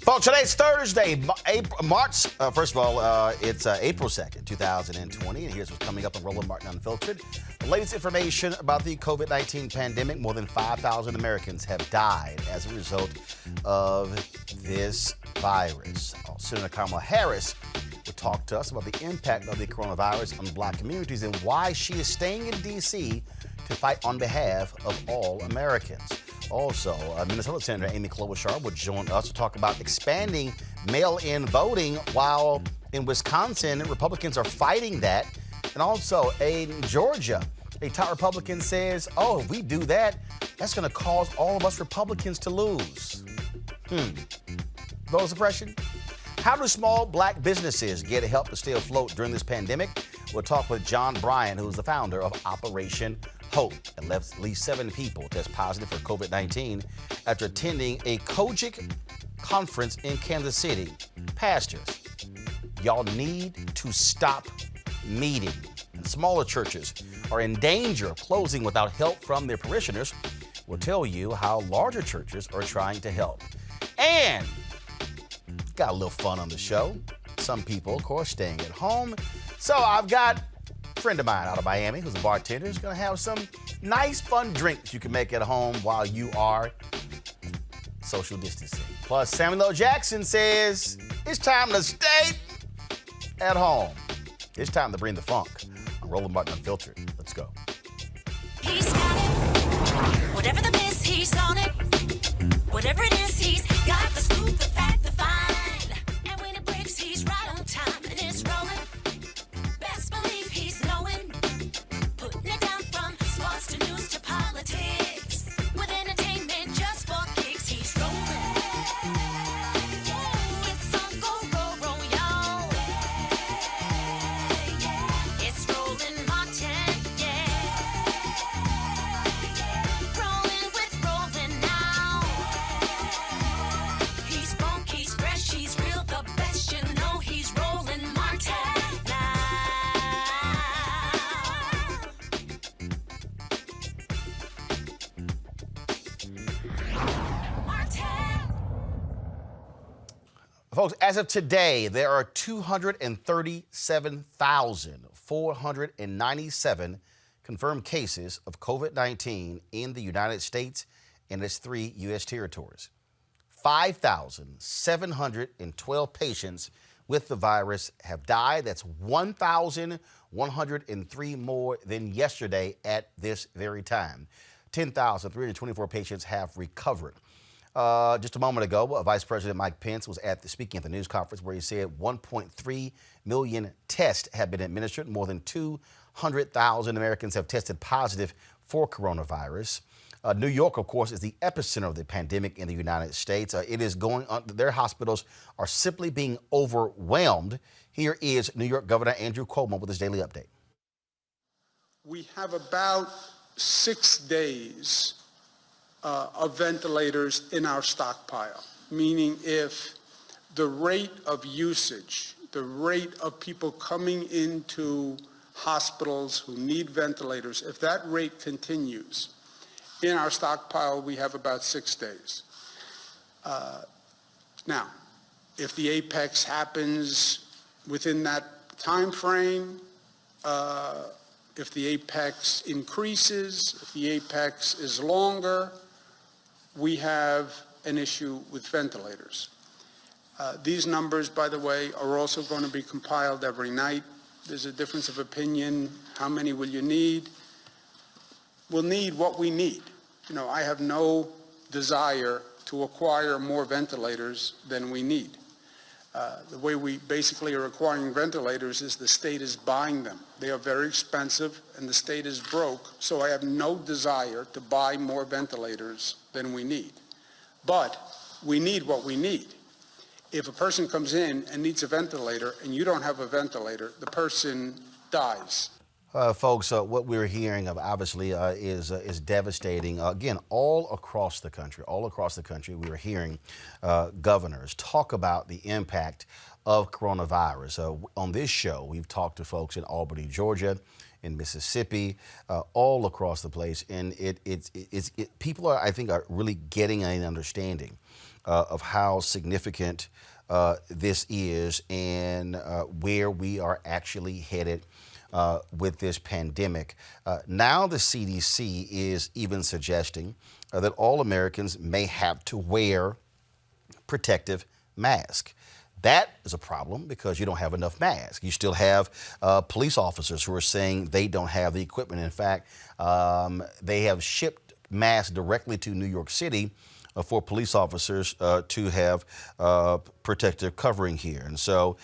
Folks, today's Thursday, first of all, it's April 2nd, 2020, and here's what's coming up on Roland Martin Unfiltered. The latest information about the COVID-19 pandemic: more than 5,000 Americans have died as a result of this virus. Senator Kamala Harris will talk to us about the impact of the coronavirus on Black communities and why she is staying in D.C. to fight on behalf of all Americans. Also, Minnesota Senator Amy Klobuchar will join us to talk about expanding mail-in voting, while in Wisconsin, Republicans are fighting that. And also, in Georgia, a top Republican says, if we do that, that's going to cause all of us Republicans to lose. Voter suppression? How do small Black businesses get help to stay afloat during this pandemic? We'll talk with John Bryan, who's the founder of Operation Hope. At least 7 people test positive for COVID-19 after attending a Kojic conference in Kansas City. Pastors, y'all need to stop meeting. And smaller churches are in danger of closing without help from their parishioners. We'll tell you how larger churches are trying to help. And got a little fun on the show. Some people, of course, staying at home. So I've got a friend of mine out of Miami who's a bartender who's going to have some nice, fun drinks you can make at home while you are social distancing. Plus, Samuel L. Jackson says it's time to stay at home. It's time to bring the funk on Roland Martin Unfiltered. Let's go. He's got it. Whatever the miss, he's on it. Whatever it is, he's got the scoop, the fact, the find. And when it breaks, he's right on time and it's rolling. Best believe he's knowing. Putting it down from sports to news to politics. With entertainment just for kicks, he's rolling. It's on go, y'all. It's Roland Martin, Rolling with Roland now. He's funk, he's fresh, he's real, the best, you know he's Roland Martin now. Martin. Folks, as of today, there are 237,497 confirmed cases of COVID-19 in the United States and its 3 U.S. territories. 5,712 patients with the virus have died. That's 1,103 more than yesterday at this very time. 10,324 patients have recovered. Just a moment ago, Vice President Mike Pence was speaking at the news conference where he said 1.3 million tests have been administered. More than 200,000 Americans have tested positive for coronavirus. New York, of course, is the epicenter of the pandemic in the United States. It is going on. Their hospitals are simply being overwhelmed. Here is New York Governor Andrew Cuomo with his daily update. We have about 6 days of ventilators in our stockpile, meaning if the rate of usage, the rate of people coming into hospitals who need ventilators, if that rate continues, in our stockpile we have about 6 days. Now, if the apex happens within that time frame, if the apex increases, if the apex is longer, we have an issue with ventilators. These numbers, by the way, are also going to be compiled every night. There's a difference of opinion. How many will you need? We'll need what we need. You know, I have no desire to acquire more ventilators than we need. The way we basically are acquiring ventilators is the state is buying them. They are very expensive and the state is broke, so I have no desire to buy more ventilators than we need. But we need what we need. If a person comes in and needs a ventilator and you don't have a ventilator, the person dies. Folks, what we're hearing of obviously is devastating. Again, all across the country, we're hearing governors talk about the impact of coronavirus. On this show, we've talked to folks in Albany, Georgia, in Mississippi, all across the place, and people are, I think, are really getting an understanding of how significant this is and where we are actually headed with this pandemic. Now the CDC is even suggesting that all Americans may have to wear protective masks. That is a problem because you don't have enough masks. You still have police officers who are saying they don't have the equipment. In fact, they have shipped masks directly to New York City for police officers to have protective covering here. And so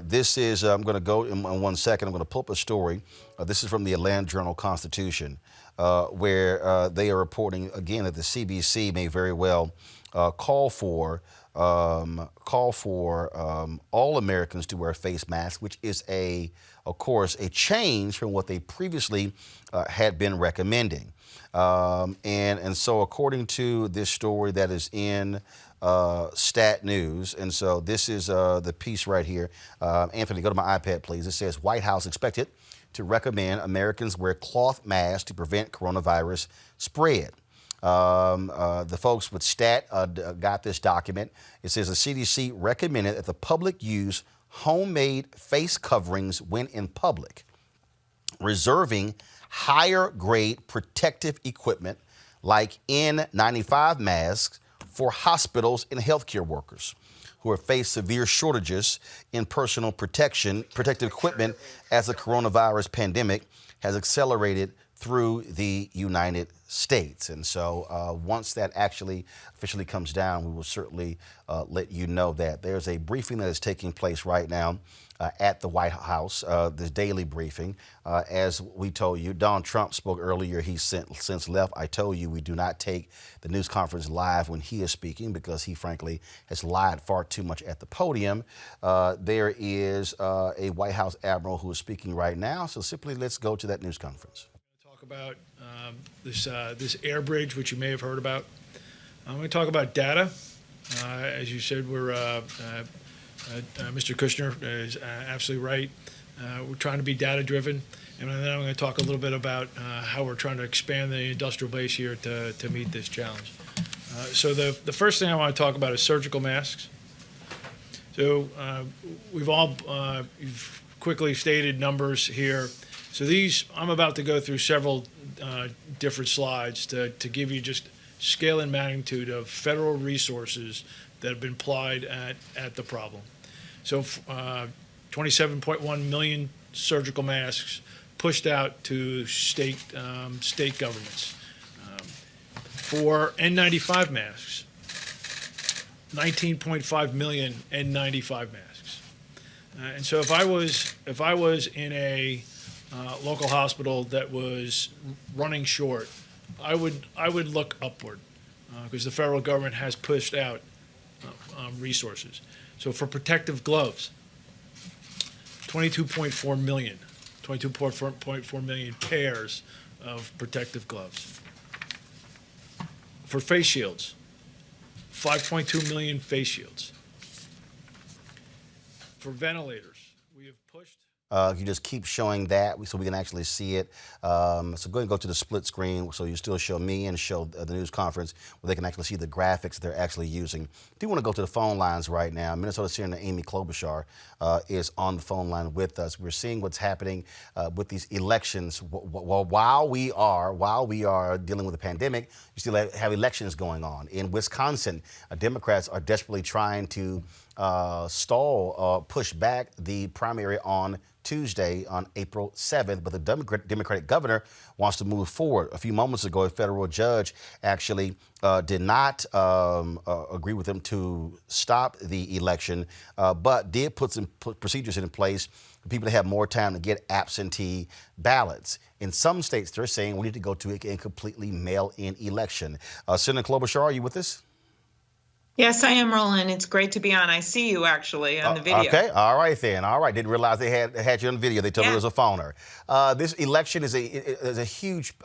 this is, I'm going to go in 1 second, I'm going to pull up a story. This is from the Atlanta Journal-Constitution, where they are reporting, again, that the CDC may very well call for all Americans to wear face masks, which is of course, a change from what they previously had been recommending. And so according to this story that is in Stat News, and so this is the piece right here. Anthony, go to my iPad, please. It says, White House expected to recommend Americans wear cloth masks to prevent coronavirus spread. The folks with Stat got this document. It says the CDC recommended that the public use homemade face coverings when in public, reserving higher grade protective equipment like N95 masks for hospitals and healthcare workers who have faced severe shortages in personal protective equipment as the coronavirus pandemic has accelerated through the United States. And so once that actually officially comes down, we will certainly let you know that. There's a briefing that is taking place right now at the White House, this daily briefing. As we told you, Donald Trump spoke earlier. He's since left. I told you we do not take the news conference live when he is speaking because he, frankly, has lied far too much at the podium. There is a White House admiral who is speaking right now. So simply let's go to that news conference. About this air bridge, which you may have heard about. I'm going to talk about data. As you said, Mr. Kushner is absolutely right. We're trying to be data driven, and then I'm going to talk a little bit about how we're trying to expand the industrial base here to meet this challenge. So the first thing I want to talk about is surgical masks. So you've quickly stated numbers here. So I'm about to go through several different slides to give you just scale and magnitude of federal resources that have been applied at the problem. So 27.1 million surgical masks pushed out to state governments. For N95 masks, 19.5 million N95 masks. And so if I was in a local hospital that was running short, I would look upward because the federal government has pushed out resources. So for protective gloves, 22.4 million pairs of protective gloves. For face shields, 5.2 million face shields. For ventilators, we have pushed. You just keep showing that so we can actually see it. So go ahead and go to the split screen so you still show me and show the news conference where they can actually see the graphics they're actually using. I do want to go to the phone lines right now. Minnesota Senator Amy Klobuchar is on the phone line with us. We're seeing what's happening with these elections. While we are dealing with the pandemic, you still have elections going on. In Wisconsin, Democrats are desperately trying to push back the primary on Tuesday on April 7th, but the Democratic governor wants to move forward. A few moments ago, a federal judge actually did not agree with him to stop the election, but did put some procedures in place for people to have more time to get absentee ballots. In some states, they're saying we need to go to a completely mail-in election. Senator Klobuchar, are you with us? Yes, I am, Roland. It's great to be on. I see you actually on the video. Okay, all right then. All right, didn't realize they had you on video. They told me it was a phoner. This election is a huge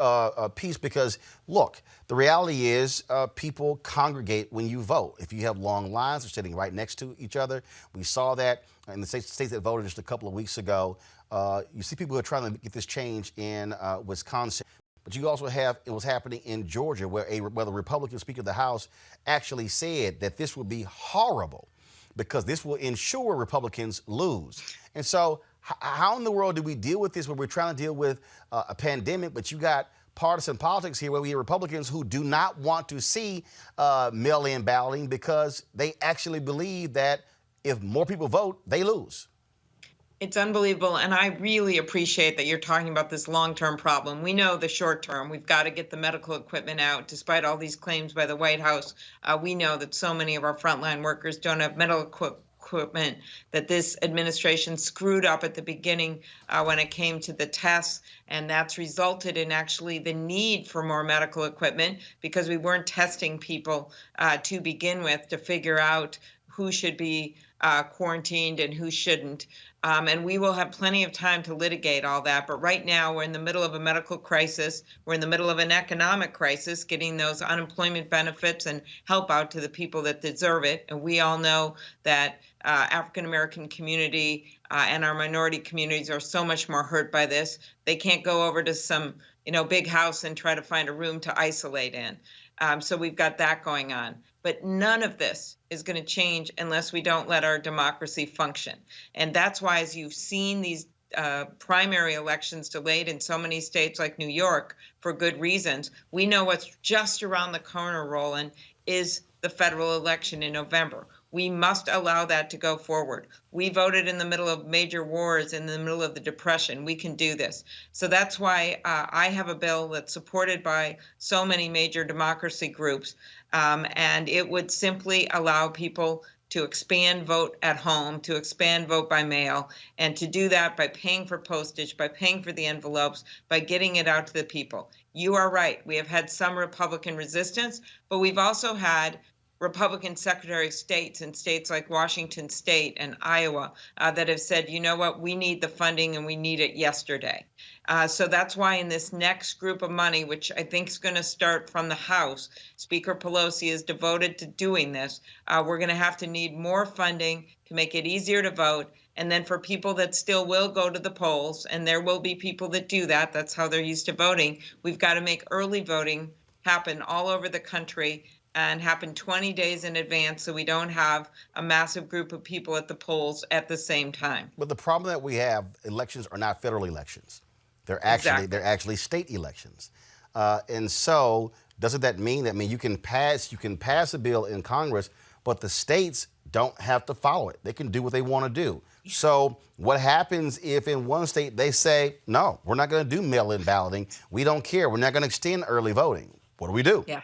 piece because, look, the reality is people congregate when you vote. If you have long lines, they're sitting right next to each other. We saw that in the states that voted just a couple of weeks ago. You see people who are trying to get this change in Wisconsin. But you also have it was happening in Georgia where the Republican Speaker of the House actually said that this would be horrible because this will ensure Republicans lose. And so how in the world do we deal with this when we're trying to deal with a pandemic, but you got partisan politics here where we have Republicans who do not want to see mail-in balloting because they actually believe that if more people vote, they lose. It's unbelievable. And I really appreciate that you're talking about this long-term problem. We know the short term. We've got to get the medical equipment out. Despite all these claims by the White House, we know that so many of our frontline workers don't have medical equipment, that this administration screwed up at the beginning when it came to the tests. And that's resulted in actually the need for more medical equipment because we weren't testing people to begin with to figure out who should be quarantined and who shouldn't. And we will have plenty of time to litigate all that. But right now, we're in the middle of a medical crisis. We're in the middle of an economic crisis, getting those unemployment benefits and help out to the people that deserve it. And we all know that African-American community and our minority communities are so much more hurt by this. They can't go over to some, big house and try to find a room to isolate in. So we've got that going on. But none of this is going to change unless we don't let our democracy function. And that's why, as you've seen these primary elections delayed in so many states like New York for good reasons, we know what's just around the corner, Roland, is the federal election in November. We must allow that to go forward. We voted in the middle of major wars, in the middle of the Depression. We can do this. So that's why I have a bill that's supported by so many major democracy groups, and it would simply allow people to expand vote at home, to expand vote by mail, and to do that by paying for postage, by paying for the envelopes, by getting it out to the people. You are right. We have had some Republican resistance, but we've also had Republican Secretary of States in states like Washington State and Iowa that have said, you know what, we need the funding and we need it yesterday. So that's why in this next group of money, which I think is going to start from the House, Speaker Pelosi is devoted to doing this. We're going to have to need more funding to make it easier to vote. And then for people that still will go to the polls, and there will be people that do that, that's how they're used to voting, we've got to make early voting happen all over the country and happen 20 days in advance so we don't have a massive group of people at the polls at the same time. But the problem that we have, elections are not federal elections. They're actually state elections. And so doesn't that mean you can pass a bill in Congress, but the states don't have to follow it. They can do what they want to do. So what happens if in one state they say, no, we're not going to do mail-in balloting. We don't care. We're not going to extend early voting. What do we do? Yeah.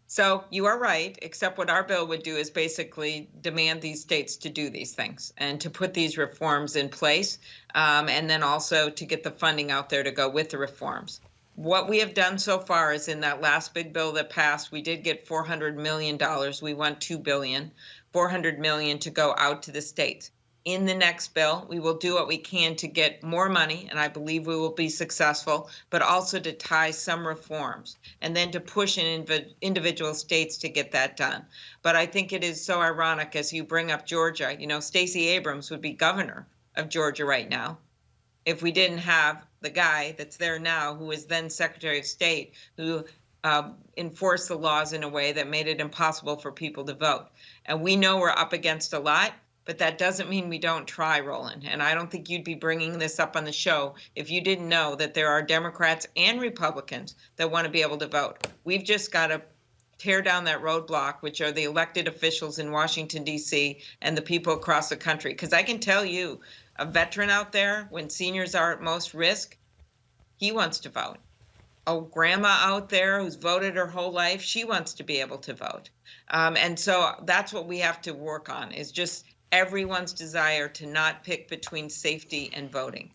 So you are right, except what our bill would do is basically demand these states to do these things and to put these reforms in place, and then also to get the funding out there to go with the reforms. What we have done so far is in that last big bill that passed, we did get $400 million. We want $2 billion, $400 million to go out to the states. In the next bill, we will do what we can to get more money, and I believe we will be successful, but also to tie some reforms and then to push in individual states to get that done. But I think it is so ironic as you bring up Georgia. Stacey Abrams would be governor of Georgia right now if we didn't have the guy that's there now who is then Secretary of State who enforced the laws in a way that made it impossible for people to vote. And we know we're up against a lot. But that doesn't mean we don't try, Roland. And I don't think you'd be bringing this up on the show if you didn't know that there are Democrats and Republicans that want to be able to vote. We've just got to tear down that roadblock, which are the elected officials in Washington, D.C., and the people across the country. Because I can tell you, a veteran out there, when seniors are at most risk, he wants to vote. A grandma out there who's voted her whole life, she wants to be able to vote. And so that's what we have to work on, is just everyone's desire to not pick between safety and voting.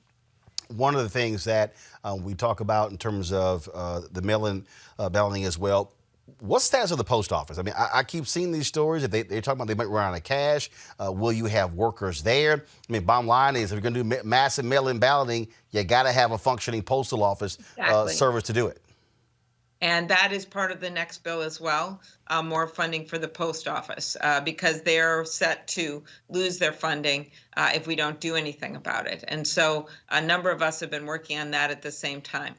One of the things that we talk about in terms of the mail-in balloting as well, what's the status of the post office? I keep seeing these stories that they're talking about they might run out of cash. Will you have workers there? Bottom line is if you're going to do massive mail-in balloting, you got to have a functioning postal office service to do it. And that is part of the next bill as well, more funding for the post office, because they're set to lose their funding if we don't do anything about it. And so a number of us have been working on that at the same time.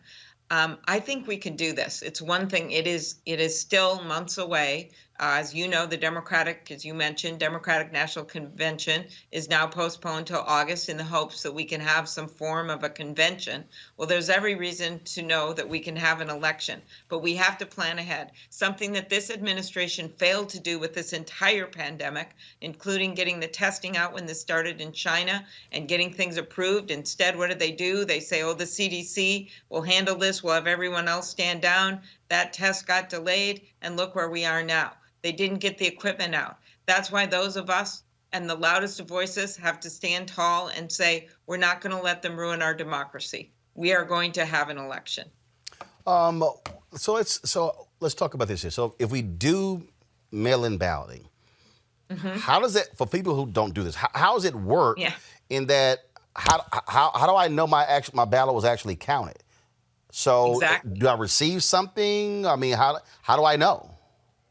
I think we can do this. It's one thing. It is still months away. As you know, as you mentioned, Democratic National Convention is now postponed till August in the hopes that we can have some form of a convention. Well, there's every reason to know that we can have an election, but we have to plan ahead. Something that this administration failed to do with this entire pandemic, including getting the testing out when this started in China and getting things approved. Instead, what do? They say, oh, the CDC will handle this. We'll have everyone else stand down. That test got delayed, and look where we are now. They didn't get the equipment out. That's why those of us and the loudest of voices have to stand tall and say, we're not going to let them ruin our democracy. We are going to have an election. So let's talk about this here. So if we do mail-in balloting, how does it, for people who don't do this, how does it work? Yeah. In that, how do I know my ballot was actually counted? So Exactly. do I receive something? I mean, how do I know?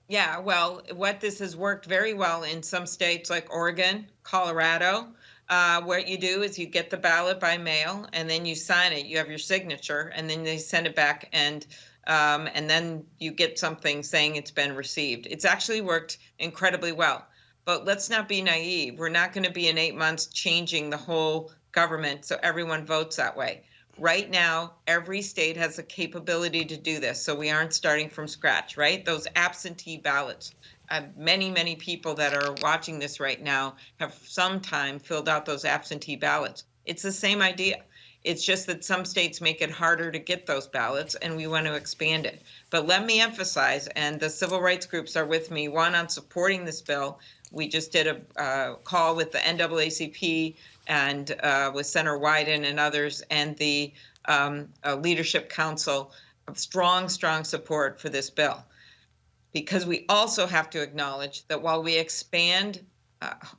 Yeah, well, what this has worked very well in some states like Oregon, Colorado. What you do is you get the ballot by mail and then you sign it. You have your signature and then they send it back and then you get something saying it's been received. It's actually worked incredibly well. But let's not be naive. We're not going to be in 8 months changing the whole government so everyone votes that way. Right now, every state has the capability to do this, so we aren't starting from scratch, right? Those absentee ballots. Many people that are watching this right now have sometime filled out those absentee ballots. It's the same idea. It's just that some states make it harder to get those ballots, and we want to expand it. But let me emphasize, and the civil rights groups are with me, one, on supporting this bill. We just did a call with the NAACP and with Senator Wyden and others, and the Leadership Council of strong support for this bill. Because we also have to acknowledge that while we expand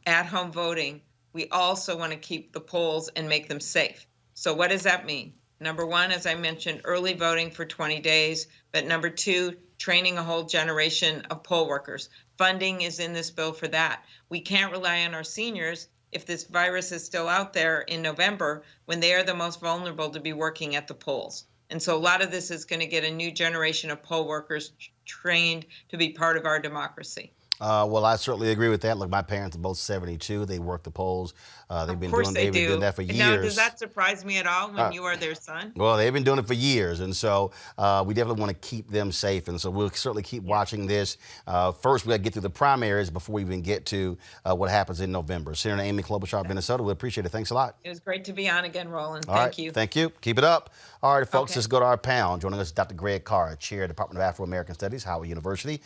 at-home voting, we also want to keep the polls and make them safe. So what does that mean? Number one, as I mentioned, early voting for 20 days. But number two, training a whole generation of poll workers. Funding is in this bill for that. We can't rely on our seniors if this virus is still out there in November when they are the most vulnerable to be working at the polls. And so a lot of this is going to get a new generation of poll workers trained to be part of our democracy. Well, I certainly agree with that. Look, my parents are both 72. They work the polls. They've been doing that for years. Now, does that surprise me at all when you are their son? Well, they've been doing it for years, and so we definitely want to keep them safe. And so we'll certainly keep watching this. First, we got to get through the primaries before we even get to what happens in November. Senator Amy Klobuchar of Minnesota, we appreciate it. Thanks a lot. It was great to be on again, Roland. Thank you. Thank you. Keep it up. All right, folks, Okay. let's go to our panel. Joining us is Dr. Greg Carr, Chair of the Department of Afro-American Studies, Howard University,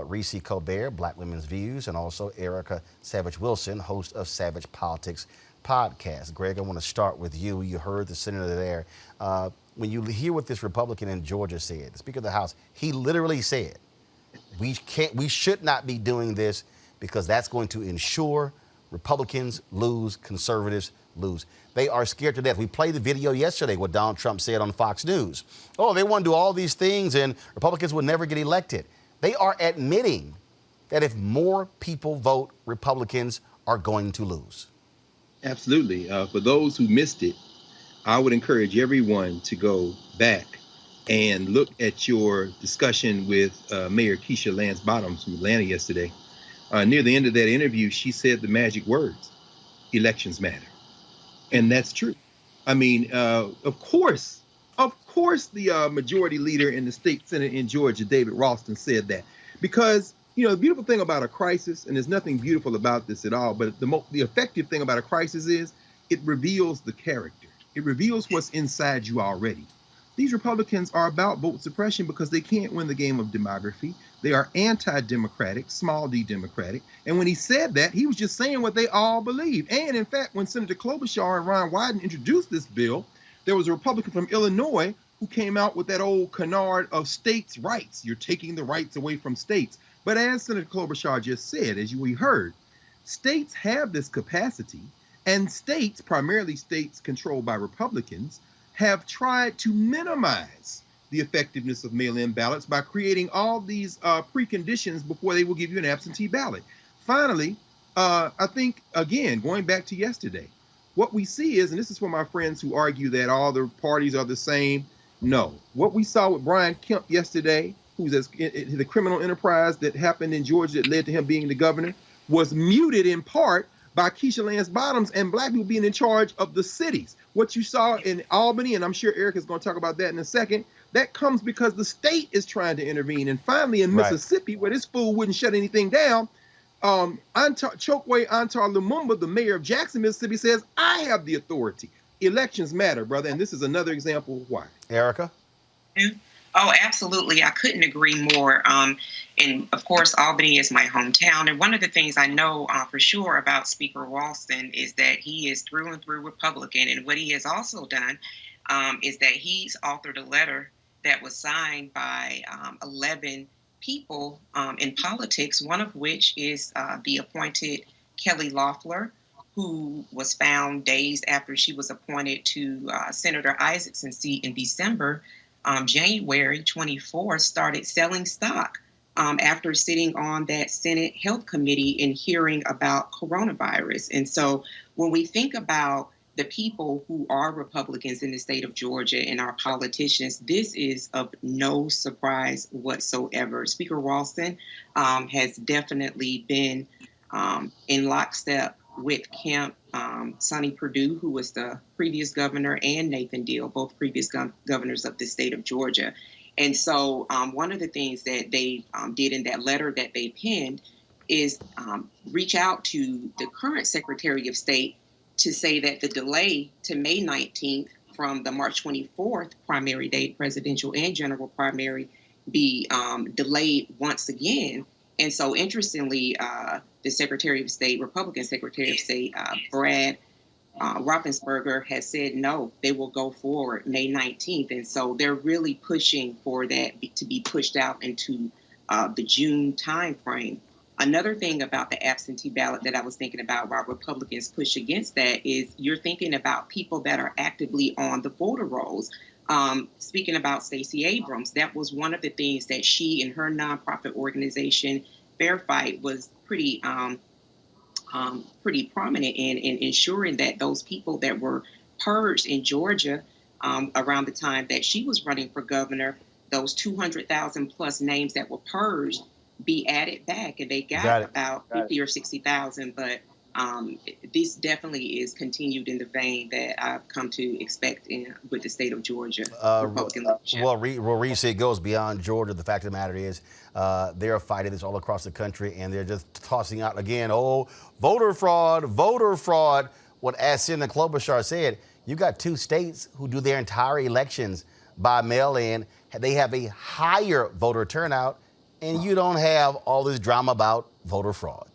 Reese Colbert, Black Women's Views, and also Erica Savage-Wilson, host of Savage Politics podcast. Greg, I want to start with you. You heard the senator there. When you hear what this Republican in Georgia said, the Speaker of the House, he literally said, we should not be doing this because that's going to ensure Republicans lose, conservatives lose. They are scared to death. We played the video yesterday, what Donald Trump said on Fox News. Oh, they want to do all these things and Republicans will never get elected. They are admitting that if more people vote, Republicans are going to lose. Absolutely. For those who missed it, I would encourage everyone to go back and look at your discussion with Mayor Keisha Lance Bottoms from Atlanta yesterday. Near the end of that interview, she said the magic words, elections matter. And that's true. I mean, of course, the majority leader in the state Senate in Georgia, David Ralston, said that. Because, you know, the beautiful thing about a crisis, and there's nothing beautiful about this at all, but the effective thing about a crisis is it reveals the character. It reveals what's inside you already. These Republicans are about vote suppression because they can't win the game of demography. They are anti-democratic, small d democratic. And when he said that, he was just saying what they all believe. And in fact, when Senator Klobuchar and Ron Wyden introduced this bill, there was a Republican from Illinois who came out with that old canard of states' rights. You're taking the rights away from states. But as Senator Klobuchar just said, as we heard, states have this capacity, and states, primarily states controlled by Republicans, have tried to minimize the effectiveness of mail-in ballots by creating all these preconditions before they will give you an absentee ballot. Finally, I think, again, going back to yesterday, what we see is, and this is for my friends who argue that all the parties are the same, No. What we saw with Brian Kemp yesterday, the criminal enterprise that happened in Georgia that led to him being the governor, was muted in part by Keisha Lance Bottoms and black people being in charge of the cities. What you saw in Albany, and I'm sure Eric is going to talk about that in a second, that comes because the state is trying to intervene. And finally in Mississippi, where this fool wouldn't shut anything down, Chokwe Antar Lumumba, the mayor of Jackson, Mississippi, says, I have the authority. Elections matter, brother, and this is another example of why. Erica? Oh, absolutely. I couldn't agree more. And of course, Albany is my hometown. And one of the things I know for sure about Speaker Ralston is that he is through and through Republican. And what he has also done is that he's authored a letter that was signed by 11 people in politics, one of which is the appointed Kelly Loeffler, who was found days after she was appointed to Senator Isaacson's seat in December. January 24th, started selling stock after sitting on that Senate Health Committee and hearing about coronavirus. And so when we think about the people who are Republicans in the state of Georgia and our politicians, this is of no surprise whatsoever. Speaker Ralston has definitely been in lockstep with Kemp, Sonny Perdue, who was the previous governor, and Nathan Deal, both previous governors of the state of Georgia. And so one of the things that they did in that letter that they penned is reach out to the current Secretary of State to say that the delay to May 19th from the March 24th primary date, presidential and general primary, be delayed once again. And so interestingly, the Secretary of State, Republican Secretary of State, Brad Raffensperger, has said no, they will go forward May 19th. And so they're really pushing for that to be pushed out into the June timeframe. Another thing about the absentee ballot that I was thinking about while Republicans push against that is you're thinking about people that are actively on the voter rolls. Speaking about Stacey Abrams, that was one of the things that she and her nonprofit organization, Fair Fight, was pretty prominent in ensuring that those people that were purged in Georgia around the time that she was running for governor, those 200,000 plus names that were purged, be added back, and they got about 50 or 60,000. But this definitely is continued in the vein that I've come to expect with the state of Georgia. Republican leadership. Well, Reese, it goes beyond Georgia. The fact of the matter is they are fighting this all across the country, and they're just tossing out again, voter fraud, voter fraud. What, as Senator Klobuchar said, you got two states who do their entire elections by mail-in. They have a higher voter turnout, and you don't have all this drama about voter fraud.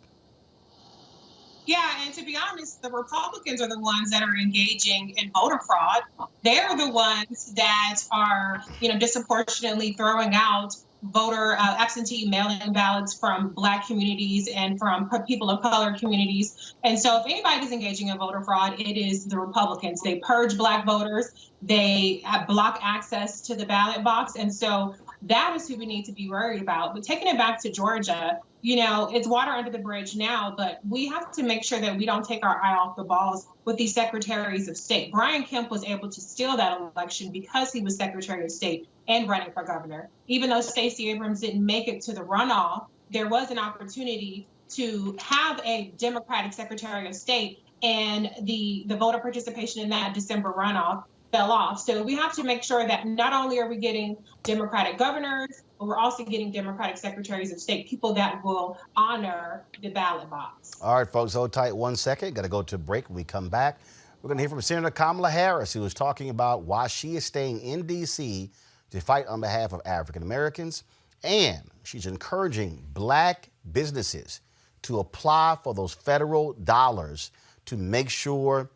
Yeah, and to be honest, the Republicans are the ones that are engaging in voter fraud. They're the ones that are, disproportionately throwing out voter absentee mail-in ballots from Black communities and from people of color communities. And so if anybody's engaging in voter fraud, it is the Republicans. They purge Black voters. They block access to the ballot box. And so that is who we need to be worried about. But taking it back to Georgia, it's water under the bridge now, but we have to make sure that we don't take our eye off the balls with these secretaries of state. Brian Kemp was able to steal that election because he was Secretary of State and running for governor. Even though Stacey Abrams didn't make it to the runoff, there was an opportunity to have a Democratic Secretary of State, and the voter participation in that December runoff fell off. So we have to make sure that not only are we getting Democratic governors, but we're also getting Democratic secretaries of state, people that will honor the ballot box. All right, folks, hold tight 1 second. Got to go to a break. When we come back, we're going to hear from Senator Kamala Harris, who is talking about why she is staying in D.C. to fight on behalf of African Americans. And she's encouraging Black businesses to apply for those federal dollars to make sure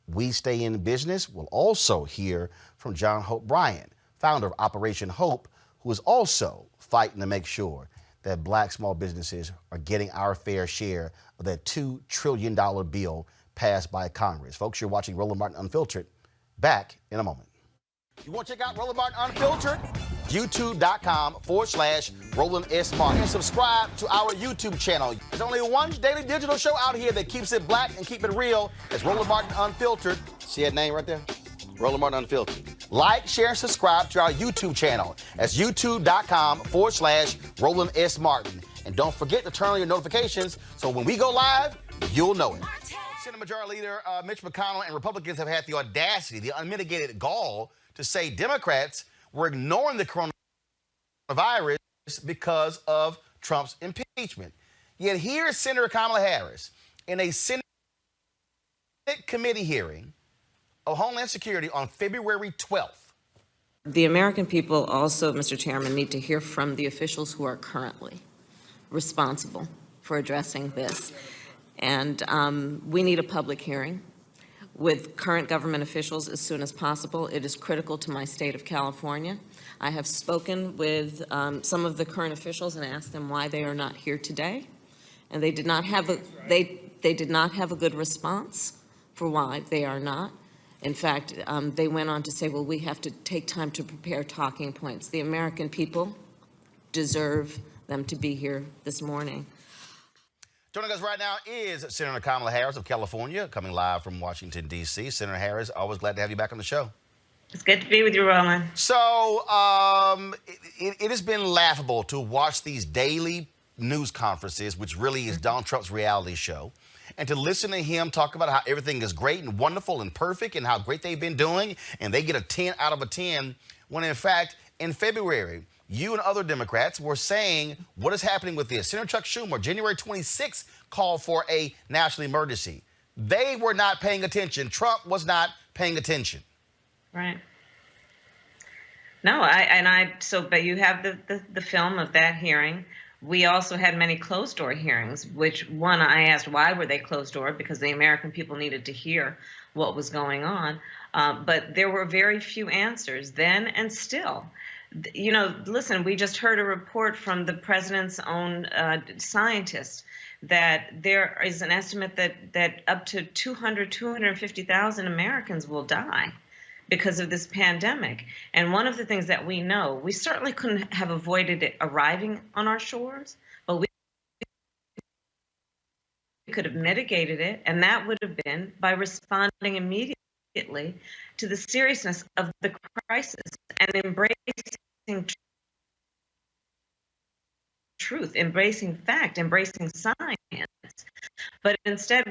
we stay in business. We'll also hear from John Hope Bryant, founder of Operation Hope, who is also fighting to make sure that Black small businesses are getting our fair share of that $2 trillion bill passed by Congress. Folks, you're watching Roland Martin Unfiltered. Back in a moment. You want to check out Roland Martin Unfiltered? YouTube.com/Roland S. Martin. And subscribe to our YouTube channel. There's only one daily digital show out here that keeps it black and keep it real. It's Roland Martin Unfiltered. See that name right there? Roland Martin Unfiltered. Like, share, and subscribe to our YouTube channel. That's youtube.com/Roland S. Martin. And don't forget to turn on your notifications so when we go live, you'll know it. Senate Majority Leader Mitch McConnell and Republicans have had the audacity, the unmitigated gall to say Democrats were ignoring the coronavirus because of Trump's impeachment. Yet here is Senator Kamala Harris in a Senate committee hearing of Homeland Security on February 12th. The American people also, Mr. Chairman, need to hear from the officials who are currently responsible for addressing this. And we need a public hearing with current government officials as soon as possible. It is critical to my state of California. I have spoken with some of the current officials and asked them why they are not here today. And they did not have a good response for why they are not. In fact, they went on to say, well, we have to take time to prepare talking points. The American people deserve them to be here this morning. Joining us right now is Senator Kamala Harris of California, coming live from Washington, D.C. Senator Harris, always glad to have you back on the show. It's good to be with you, Roland. So it has been laughable to watch these daily news conferences, which really is Donald Trump's reality show, and to listen to him talk about how everything is great and wonderful and perfect and how great they've been doing, and they get a 10 out of a 10, when in fact, in February, you and other Democrats were saying, what is happening with this? Senator Chuck Schumer, January 26th, called for a national emergency. They were not paying attention. Trump was not paying attention. Right. No, but you have the film of that hearing. We also had many closed-door hearings, which one I asked, why were they closed-door? Because the American people needed to hear what was going on. But there were very few answers then and still. You know, listen, we just heard a report from the president's own scientists that there is an estimate that up to 250,000 Americans will die because of this pandemic. And one of the things that we know, we certainly couldn't have avoided it arriving on our shores, but we could have mitigated it, and that would have been by responding immediately to the seriousness of the crisis and embracing truth, embracing fact, embracing science. But instead,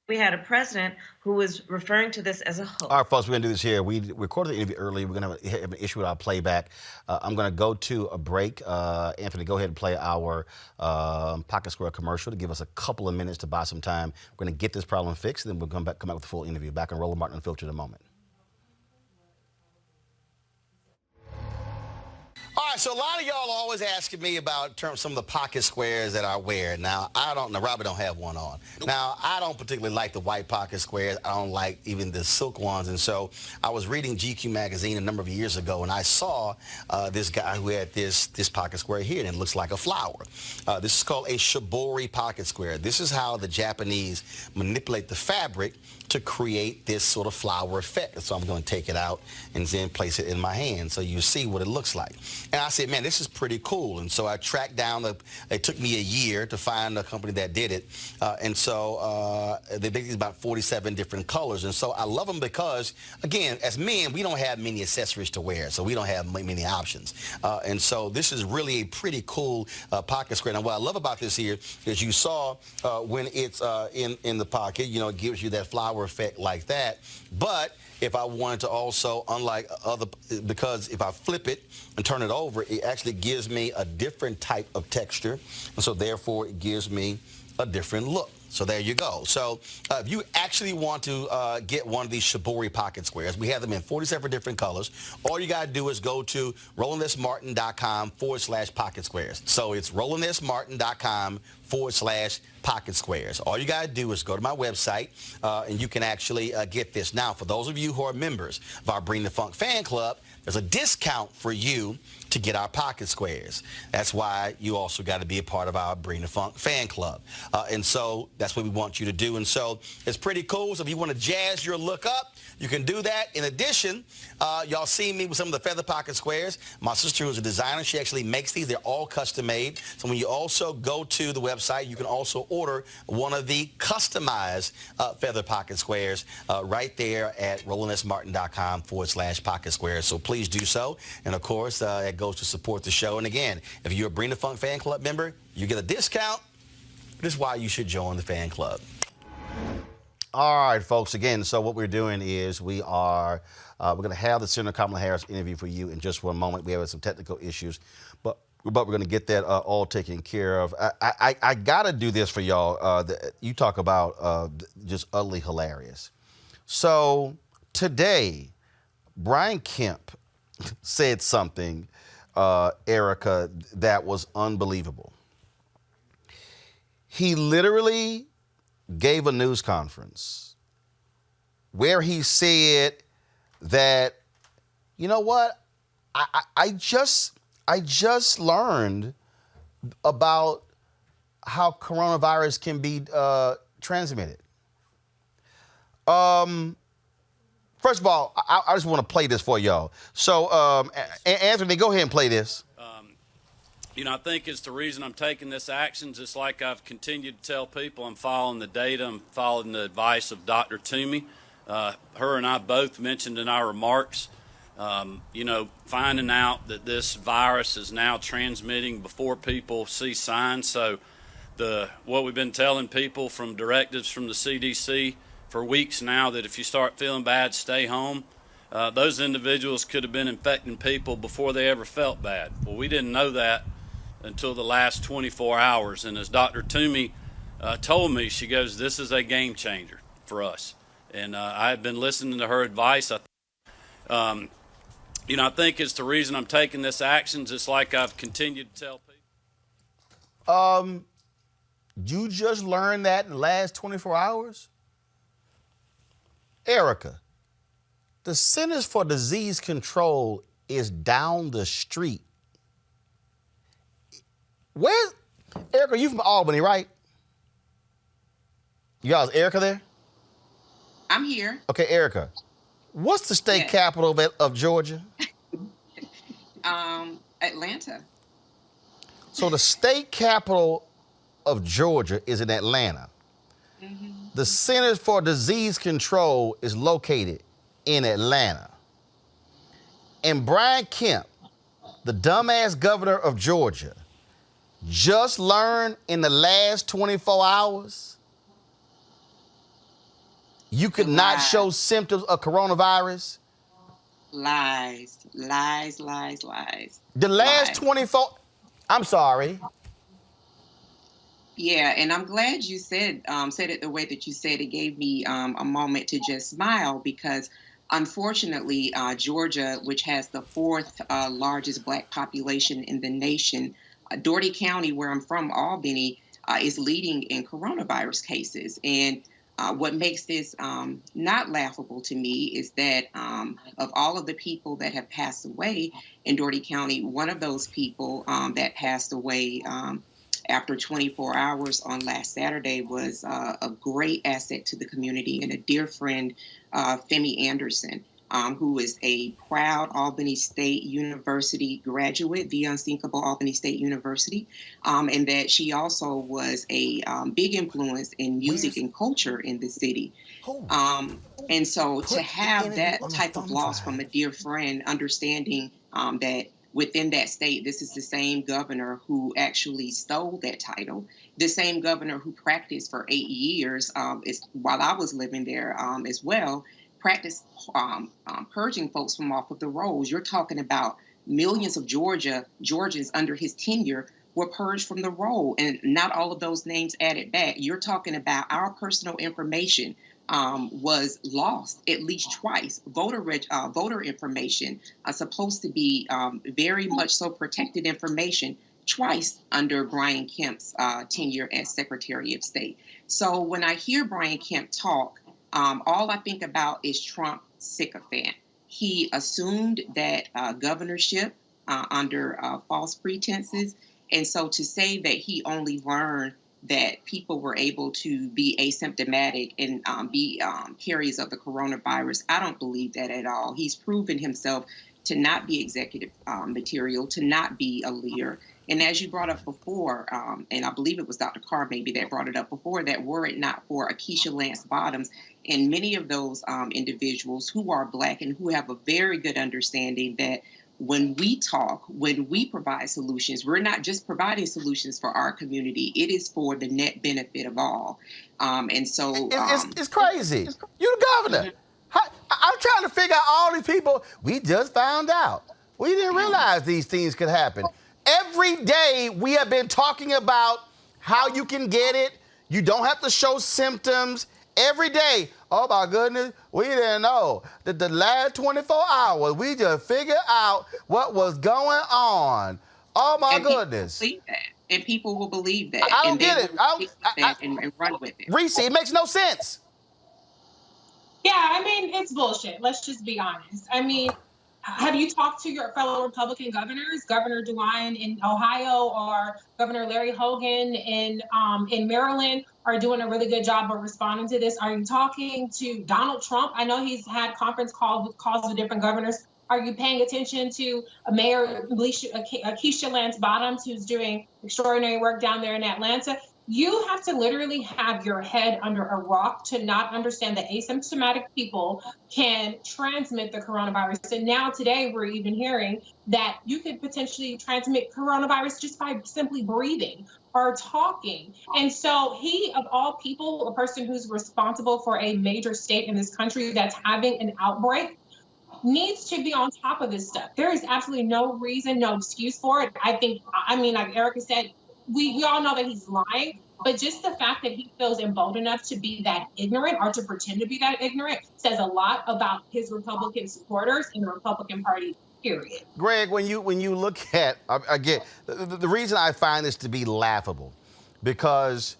we had a president who was referring to this as a hoax. All right, folks, we're going to do this here. We recorded the interview early. We're going to have an issue with our playback. I'm going to go to a break. Anthony, go ahead and play our Pocket Square commercial to give us a couple of minutes to buy some time. We're going to get this problem fixed, and then we'll come back with the full interview. Back on Roland Martin Unfiltered in a moment. All right, so a lot of y'all always asking me about some of the pocket squares that I wear. Now, Robert don't have one on. Now, I don't particularly like the white pocket squares. I don't like even the silk ones. And so I was reading GQ magazine a number of years ago, and I saw this guy who had this pocket square here, and it looks like a flower. This is called a shibori pocket square. This is how the Japanese manipulate the fabric to create this sort of flower effect. So I'm going to take it out and then place it in my hand so you see what it looks like. And I said, man, this is pretty cool. And so I tracked down, it took me a year to find a company that did it. And so they make these about 47 different colors. And so I love them because, again, as men, we don't have many accessories to wear, so we don't have many options. And so this is really a pretty cool pocket square. Now, what I love about this here is you saw when it's in the pocket, you know, it gives you that flower effect like that. But if I wanted to also, unlike other, because if I flip it and turn it over, it actually gives me a different type of texture. And so therefore it gives me a different look. So there you go. So if you actually want to get one of these shibori pocket squares, we have them in 47 different colors. All you got to do is go to RolandSMartin.com/pocket squares. So it's RolandSMartin.com/pocket squares. All you got to do is go to my website and you can actually get this. Now, for those of you who are members of our Bring the Funk fan club, there's a discount for you to get our pocket squares. That's why you also got to be a part of our Bring the Funk fan club. And so that's what we want you to do. And so it's pretty cool. So if you want to jazz your look up, you can do that. In addition, y'all see me with some of the feather pocket squares. My sister, who's a designer, she actually makes these. They're all custom made. So when you also go to the website, you can also order one of the customized feather pocket squares right there at rolandsmartin.com/pocket squares. So please do so. And of course, it goes to support the show. And again, if you're a Bring the Funk fan club member, you get a discount. This is why you should join the fan club. All right, folks. Again, so what we're doing is we're going to have the Senator Kamala Harris interview for you in just one moment. We have some technical issues, but we're going to get that all taken care of. I got to do this for y'all. You talk about just utterly hilarious. So today, Brian Kemp said something, Erica, that was unbelievable. He literally gave a news conference where he said that, you know what, I just learned about how coronavirus can be transmitted. First of all, I just want to play this for y'all. So, Anthony, go ahead and play this. I think it's the reason I'm taking this action. Just like I've continued to tell people, I'm following the data, I'm following the advice of Dr. Toomey. Her and I both mentioned in our remarks, finding out that this virus is now transmitting before people see signs. So what we've been telling people from directives from the CDC for weeks now, that if you start feeling bad, stay home. Those individuals could have been infecting people before they ever felt bad. Well, we didn't know that until the last 24 hours. And as Dr. Toomey told me, she goes, this is a game changer for us. And I have been listening to her advice. I think it's the reason I'm taking this action, just like I've continued to tell people. You just learned that in the last 24 hours? Erica, the Centers for Disease Control is down the street. Erica, you from Albany, right? You guys, Erica there? I'm here. Okay, Erica, what's the state capital of Georgia? Atlanta. So the state capital of Georgia is in Atlanta. Mm-hmm. The Centers for Disease Control is located in Atlanta. And Brian Kemp, the dumbass governor of Georgia, just learned in the last 24 hours you could not show symptoms of coronavirus. Lies. The last 24, I'm sorry. Yeah, and I'm glad you said it the way that you said. It gave me a moment to just smile, because unfortunately, Georgia, which has the fourth largest Black population in the nation, Dougherty County, where I'm from, Albany, is leading in coronavirus cases. And what makes this not laughable to me is that of all of the people that have passed away in Dougherty County, one of those people that passed away after 24 hours on last Saturday was a great asset to the community, and a dear friend, Femi Anderson, who is a proud Albany State University graduate, the Unsinkable Albany State University, and that she also was a big influence in music and culture in the city. And so to have that type of loss from a dear friend, understanding that within that state, this is the same governor who actually stole that title, the same governor who practiced for 8 years while I was living there as well, practiced purging folks from off of the rolls. You're talking about millions of Georgians under his tenure were purged from the roll, and not all of those names added back. You're talking about our personal information was lost at least twice. Voter information supposed to be very much so protected information twice under Brian Kemp's tenure as Secretary of State. So when I hear Brian Kemp talk, all I think about is Trump sycophant. He assumed that governorship under false pretenses. And so to say that he only learned that people were able to be asymptomatic and be carriers of the coronavirus, I don't believe that at all. He's proven himself to not be executive material, to not be a leader. And as you brought up before, and I believe it was Dr. Carr maybe that brought it up before, that were it not for Keisha Lance Bottoms and many of those individuals who are Black and who have a very good understanding that when we talk, when we provide solutions, we're not just providing solutions for our community. It is for the net benefit of all. And so it's crazy. You're the governor. I'm trying to figure out all these people. We just found out. We didn't realize these things could happen. Every day we have been talking about how you can get it. You don't have to show symptoms. Every day, oh my goodness, we didn't know. The last 24 hours, we just figured out what was going on. Oh my goodness. And people will believe that. I don't get it. And run with it. Reese, it makes no sense. Yeah, I mean, it's bullshit. Let's just be honest. I mean, have you talked to your fellow Republican governors, Governor DeWine in Ohio or Governor Larry Hogan in Maryland are doing a really good job of responding to this? Are you talking to Donald Trump? I know he's had conference calls with different governors. Are you paying attention to Mayor Keisha Lance Bottoms, who's doing extraordinary work down there in Atlanta? You have to literally have your head under a rock to not understand that asymptomatic people can transmit the coronavirus. And now today we're even hearing that you could potentially transmit coronavirus just by simply breathing or talking. And so he, of all people, a person who's responsible for a major state in this country that's having an outbreak, needs to be on top of this stuff. There is absolutely no reason, no excuse for it. I mean, like Erica said, we all know that he's lying, but just the fact that he feels emboldened enough to be that ignorant or to pretend to be that ignorant says a lot about his Republican supporters in the Republican Party, period. Greg, when you look at, again, the reason I find this to be laughable, because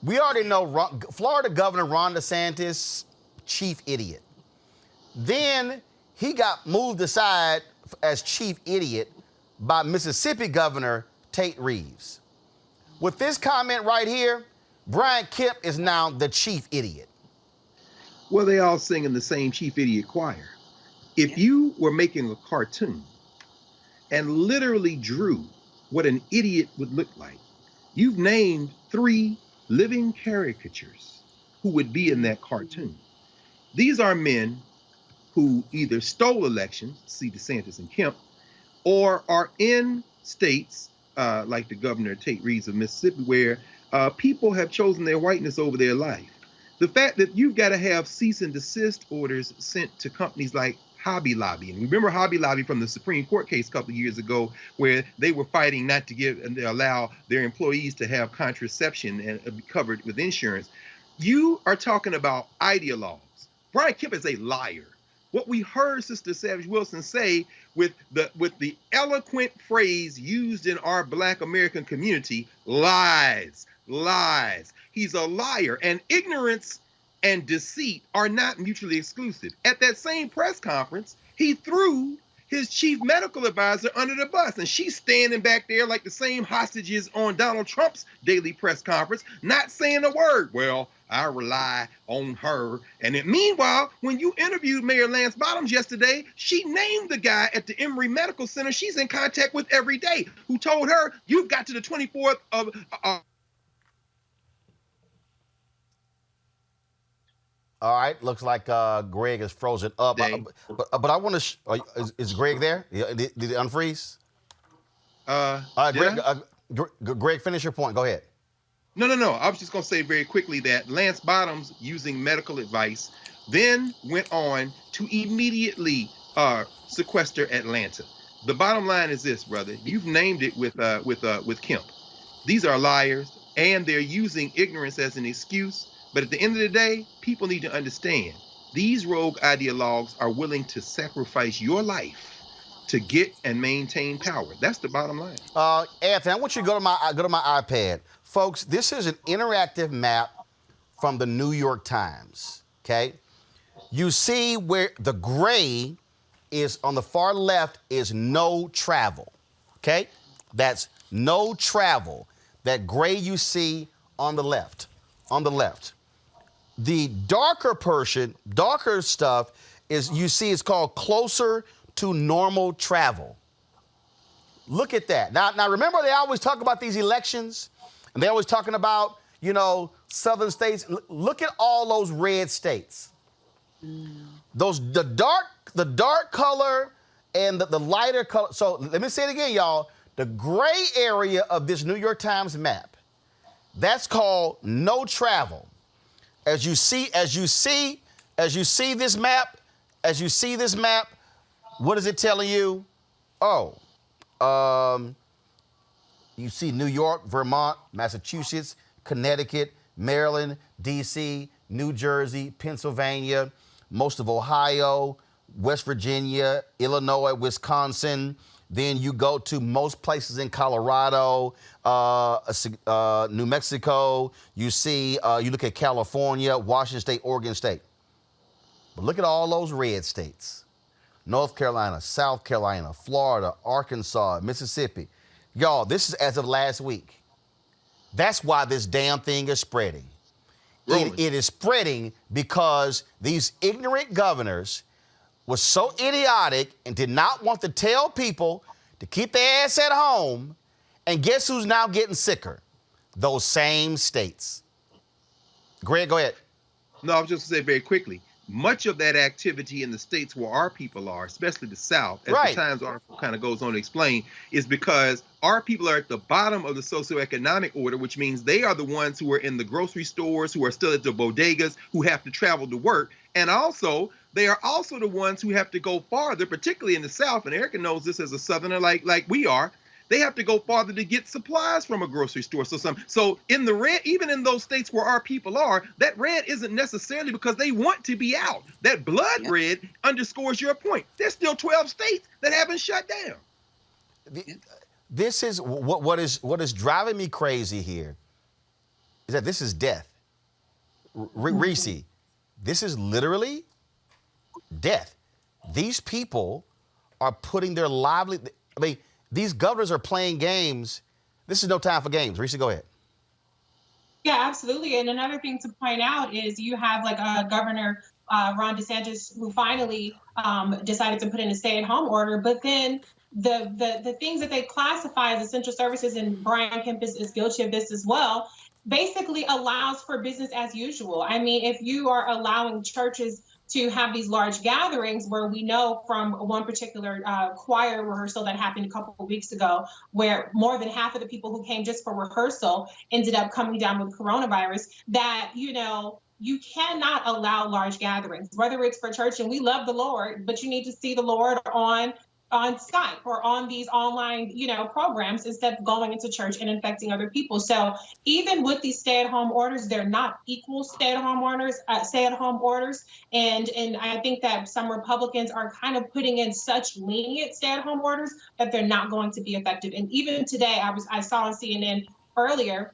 we already know Florida Governor Ron DeSantis, chief idiot. Then he got moved aside as chief idiot by Mississippi Governor Tate Reeves. With this comment right here, Brian Kemp is now the chief idiot. Well, they all sing in the same chief idiot choir. If you were making a cartoon and literally drew what an idiot would look like, you've named 3 living caricatures who would be in that cartoon. These are men who either stole elections, see DeSantis and Kemp, or are in states like the Governor Tate Reeves of Mississippi, where people have chosen their whiteness over their life. The fact that you've got to have cease and desist orders sent to companies like Hobby Lobby. And remember Hobby Lobby from the Supreme Court case a couple of years ago, where they were fighting not to allow their employees to have contraception and be covered with insurance. You are talking about ideologues. Brian Kemp is a liar. What we heard Sister Savage Wilson say with the eloquent phrase used in our Black American community, lies, lies. He's a liar, and ignorance and deceit are not mutually exclusive. At that same press conference, he threw his chief medical advisor under the bus, and she's standing back there like the same hostages on Donald Trump's daily press conference, not saying a word. Well, I rely on her. And meanwhile, when you interviewed Mayor Lance Bottoms yesterday, she named the guy at the Emory Medical Center she's in contact with every day, who told her, you've got to the 24th of... All right, looks like Greg is frozen up. But I want to. Is Greg there? Did he unfreeze? Greg, finish your point. Go ahead. No. I was just going to say very quickly that Lance Bottoms, using medical advice, then went on to immediately sequester Atlanta. The bottom line is this, brother. You've named it with Kemp. These are liars, and they're using ignorance as an excuse. But at the end of the day, people need to understand these rogue ideologues are willing to sacrifice your life to get and maintain power. That's the bottom line. Anthony, I want you to go to my iPad. Folks, this is an interactive map from the New York Times, okay? You see where the gray is on the far left is no travel. Okay? That's no travel. That gray you see on the left. On the left. The darker portion, darker stuff is you see it's called closer to normal travel. Look at that. Now remember they always talk about these elections and they're always talking about, southern states. Look at all those red states. The dark color and the lighter color. So let me say it again, y'all. The gray area of this New York Times map, that's called no travel. As you see this map, what is it telling you? You see New York, Vermont, Massachusetts, Connecticut, Maryland, D.C., New Jersey, Pennsylvania, most of Ohio, West Virginia, Illinois, Wisconsin. Then you go to most places in Colorado, New Mexico. You look at California, Washington State, Oregon State. But look at all those red states. North Carolina, South Carolina, Florida, Arkansas, Mississippi. Y'all, this is as of last week. That's why this damn thing is spreading. It is spreading because these ignorant governors were so idiotic and did not want to tell people to keep their ass at home. And guess who's now getting sicker? Those same states. Greg, go ahead. No, I was just going to say very quickly, much of that activity in the states where our people are, especially the South, as the Times article kind of goes on to explain, is because our people are at the bottom of the socioeconomic order, which means they are the ones who are in the grocery stores, who are still at the bodegas, who have to travel to work. And also, they are also the ones who have to go farther, particularly in the South, and Erica knows this as a Southerner like we are. They have to go farther to get supplies from a grocery store. So in the red, even in those states where our people are, that red isn't necessarily because they want to be out. That blood red underscores your point. There's still 12 states that haven't shut down. This is what is driving me crazy here is that this is death. Reese, this is literally death. These people are putting their livelihood. These governors are playing games. This is no time for games. Reese, go ahead. Yeah, absolutely. And another thing to point out is you have Governor Ron DeSantis, who finally decided to put in a stay-at-home order. But then the things that they classify as essential services, and Brian Kemp is guilty of this as well, basically allows for business as usual. I mean, if you are allowing churches to have these large gatherings, where we know from one particular choir rehearsal that happened a couple of weeks ago, where more than half of the people who came just for rehearsal ended up coming down with coronavirus, that, you cannot allow large gatherings, whether it's for church, and we love the Lord, but you need to see the Lord on Skype or on these online, programs, instead of going into church and infecting other people. So even with these stay-at-home orders, they're not equal stay-at-home orders. And I think that some Republicans are kind of putting in such lenient stay-at-home orders that they're not going to be effective. And even today, I saw on CNN earlier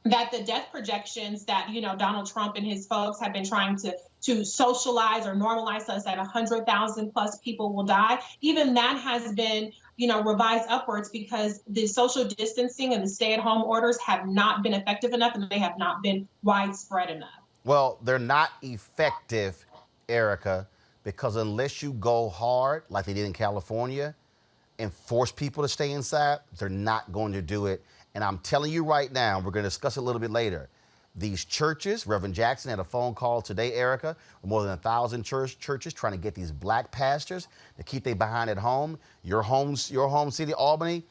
that the death projections that, Donald Trump and his folks have been trying to socialize or normalize us at 100,000 plus people will die. Even that has been, revised upwards because the social distancing and the stay-at-home orders have not been effective enough, and they have not been widespread enough. Well, they're not effective, Erica, because unless you go hard, like they did in California, and force people to stay inside, they're not going to do it. And I'm telling you right now, we're going to discuss it a little bit later. These churches, Reverend Jackson had a phone call today, Erica, with more than 1,000 churches trying to get these black pastors to keep their behind at home. Your home city, Albany,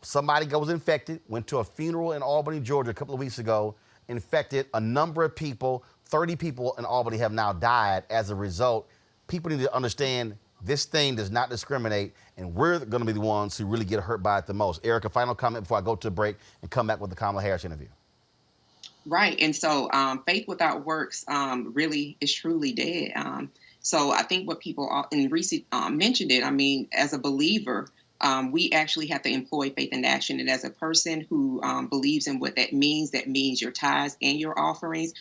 somebody was infected, went to a funeral in Albany, Georgia a couple of weeks ago, infected a number of people. 30 people in Albany have now died as a result. People need to understand this thing does not discriminate, and we're going to be the ones who really get hurt by it the most. Erica, final comment before I go to a break and come back with the Kamala Harris interview. Right. And so faith without works really is truly dead. So I think what people, and Reese mentioned it, I mean, as a believer, we actually have to employ faith in action. And as a person who believes in what that means your tithes and your offerings,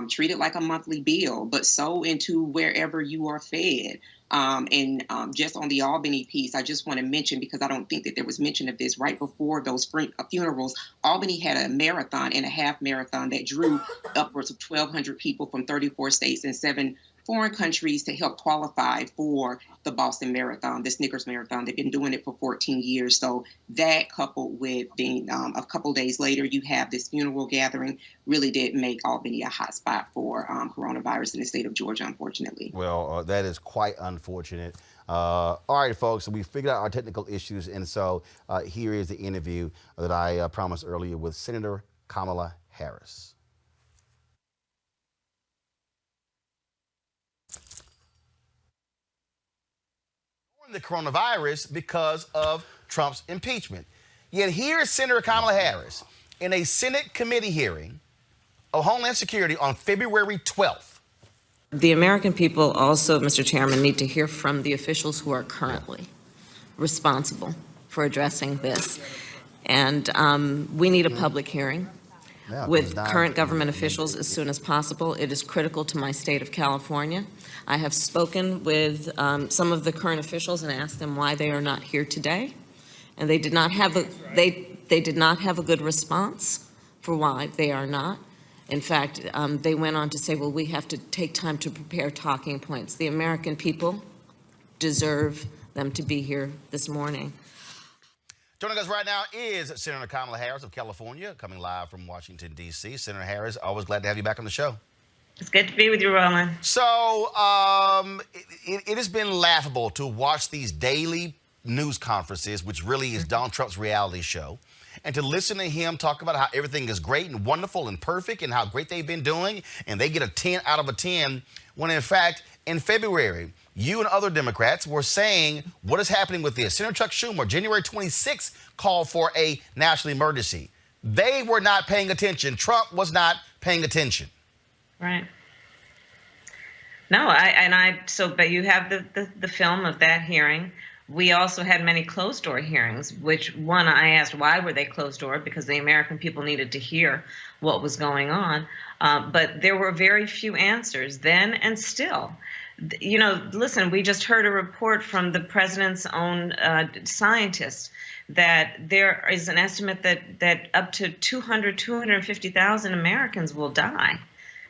treat it like a monthly bill, but sow into wherever you are fed. Just on the Albany piece, I just want to mention, because I don't think that there was mention of this right before those funerals, Albany had a marathon and a half marathon that drew upwards of 1,200 people from 34 states and 7 foreign countries to help qualify for the Boston Marathon, the Snickers Marathon. They've been doing it for 14 years. So that, coupled with being a couple days later, you have this funeral gathering, really did make Albany a hot spot for coronavirus in the state of Georgia, unfortunately. Well, that is quite unfortunate. All right, folks, so we figured out our technical issues, and so here is the interview that I promised earlier with Senator Kamala Harris. The coronavirus because of Trump's impeachment. Yet here is Senator Kamala Harris in a Senate committee hearing of Homeland Security on February 12th. The American people also, Mr. Chairman, need to hear from the officials who are currently responsible for addressing this. And we need a public hearing with current government officials as soon as possible. It is critical to my state of California. I have spoken with some of the current officials and asked them why they are not here today, and they did not have a good response for why they are not. In fact, they went on to say, well, we have to take time to prepare talking points. The American people deserve them to be here this morning. Joining us right now is Senator Kamala Harris of California, coming live from Washington, D.C. Senator Harris, always glad to have you back on the show. It's good to be with you, Roland. So it has been laughable to watch these daily news conferences, which really is Donald Trump's reality show, and to listen to him talk about how everything is great and wonderful and perfect and how great they've been doing, and they get a 10 out of a 10, when in fact, in February, you and other Democrats were saying, what is happening with this? Senator Chuck Schumer, January 26th, called for a national emergency. They were not paying attention. Trump was not paying attention. Right. No, but you have the film of that hearing. We also had many closed-door hearings, which one I asked, why were they closed-door? Because the American people needed to hear what was going on. But there were very few answers then and still. You know, listen, we just heard a report from the president's own scientists that there is an estimate that up to 250,000 Americans will die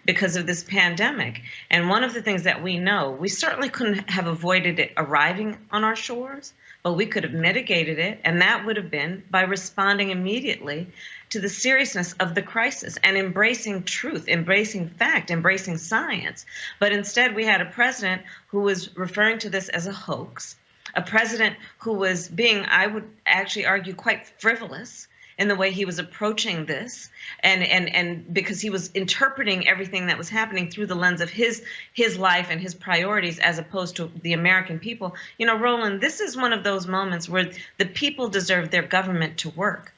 because of this pandemic. And one of the things that we know, we certainly couldn't have avoided it arriving on our shores, but we could have mitigated it, and that would have been by responding immediately to the seriousness of the crisis and embracing truth, embracing fact, embracing science. But instead, we had a president who was referring to this as a hoax, a president who was being, I would actually argue, quite frivolous in the way he was approaching this, and because he was interpreting everything that was happening through the lens of his life and his priorities as opposed to the American people. You know, Roland, this is one of those moments where the people deserve their government to work.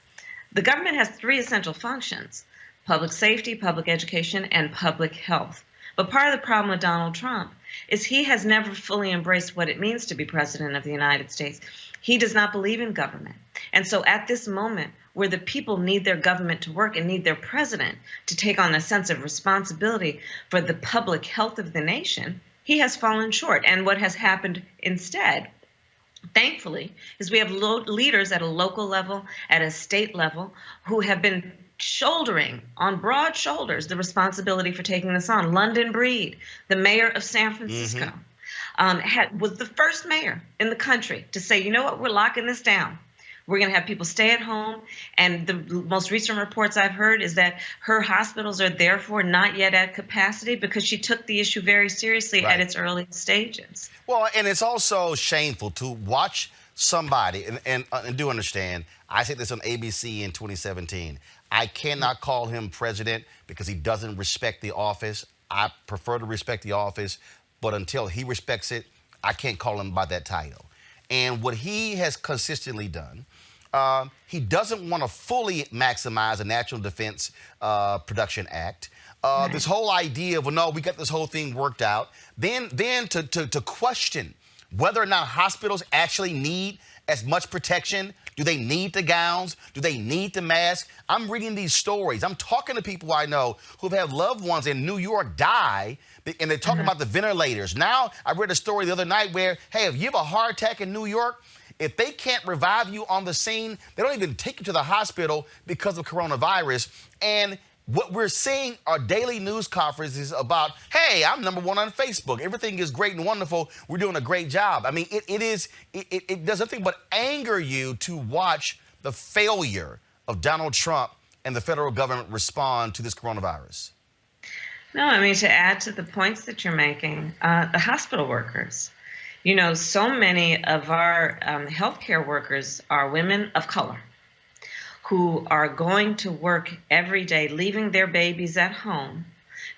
The government has 3 essential functions: public safety, public education, and public health. But part of the problem with Donald Trump is he has never fully embraced what it means to be president of the United States. He does not believe in government. And so at this moment, where the people need their government to work and need their president to take on a sense of responsibility for the public health of the nation, he has fallen short. And what has happened instead, thankfully, is we have leaders at a local level, at a state level, who have been shouldering on broad shoulders the responsibility for taking this on. London Breed, the mayor of San Francisco, was the first mayor in the country to say, you know what, we're locking this down. We're going to have people stay at home. And the most recent reports I've heard is that her hospitals are therefore not yet at capacity because she took the issue very seriously at its early stages. Well, and it's also shameful to watch somebody, and do understand, I said this on ABC in 2017, I cannot call him president because he doesn't respect the office. I prefer to respect the office, but until he respects it, I can't call him by that title. And what he has consistently done, he doesn't want to fully maximize the National Defense Production Act. This whole idea of, well, no, we got this whole thing worked out. Then to question whether or not hospitals actually need as much protection? Do they need the gowns? Do they need the mask? I'm reading these stories. I'm talking to people I know who've had loved ones in New York die, and they're talking about the ventilators. Now, I read a story the other night where, hey, if you have a heart attack in New York, if they can't revive you on the scene, they don't even take you to the hospital because of coronavirus. And what we're seeing are daily news conferences about, hey, I'm #1 on Facebook. Everything is great and wonderful. We're doing a great job. I mean, it does nothing but anger you to watch the failure of Donald Trump and the federal government respond to this coronavirus. No, I mean, to add to the points that you're making, the hospital workers. You know, so many of our healthcare workers are women of color who are going to work every day, leaving their babies at home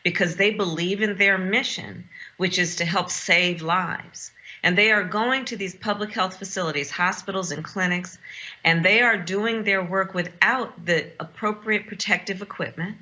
because they believe in their mission, which is to help save lives. And they are going to these public health facilities, hospitals and clinics, and they are doing their work without the appropriate protective equipment.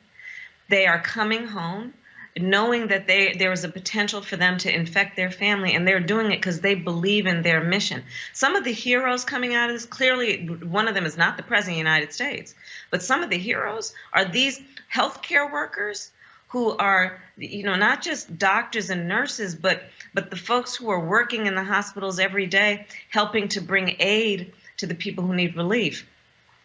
They are coming home knowing that there is a potential for them to infect their family, and they're doing it because they believe in their mission. Some of the heroes coming out of this, clearly one of them is not the President of the United States, but some of the heroes are these healthcare workers who are, you know, not just doctors and nurses, but the folks who are working in the hospitals every day, helping to bring aid to the people who need relief.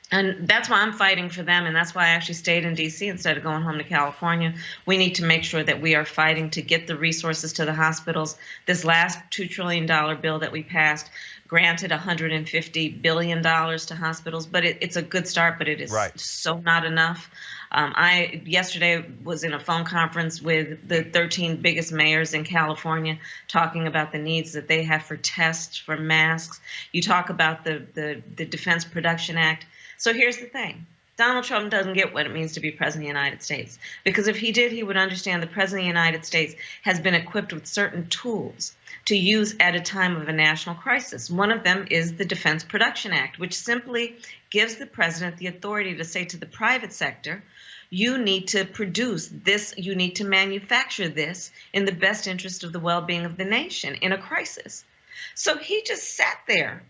And that's why I'm fighting for them, and that's why I actually stayed in D.C. instead of going home to California. We need to make sure that we are fighting to get the resources to the hospitals. This last $2 trillion bill that we passed granted $150 billion to hospitals, but it's a good start, but it is so not enough. I yesterday was in a phone conference with the 13 biggest mayors in California talking about the needs that they have for tests, for masks. You talk about the Defense Production Act. So here's the thing. Donald Trump doesn't get what it means to be President of the United States. Because if he did, he would understand the President of the United States has been equipped with certain tools to use at a time of a national crisis. One of them is the Defense Production Act, which simply gives the president the authority to say to the private sector, you need to produce this, you need to manufacture this in the best interest of the well-being of the nation in a crisis. So he just sat there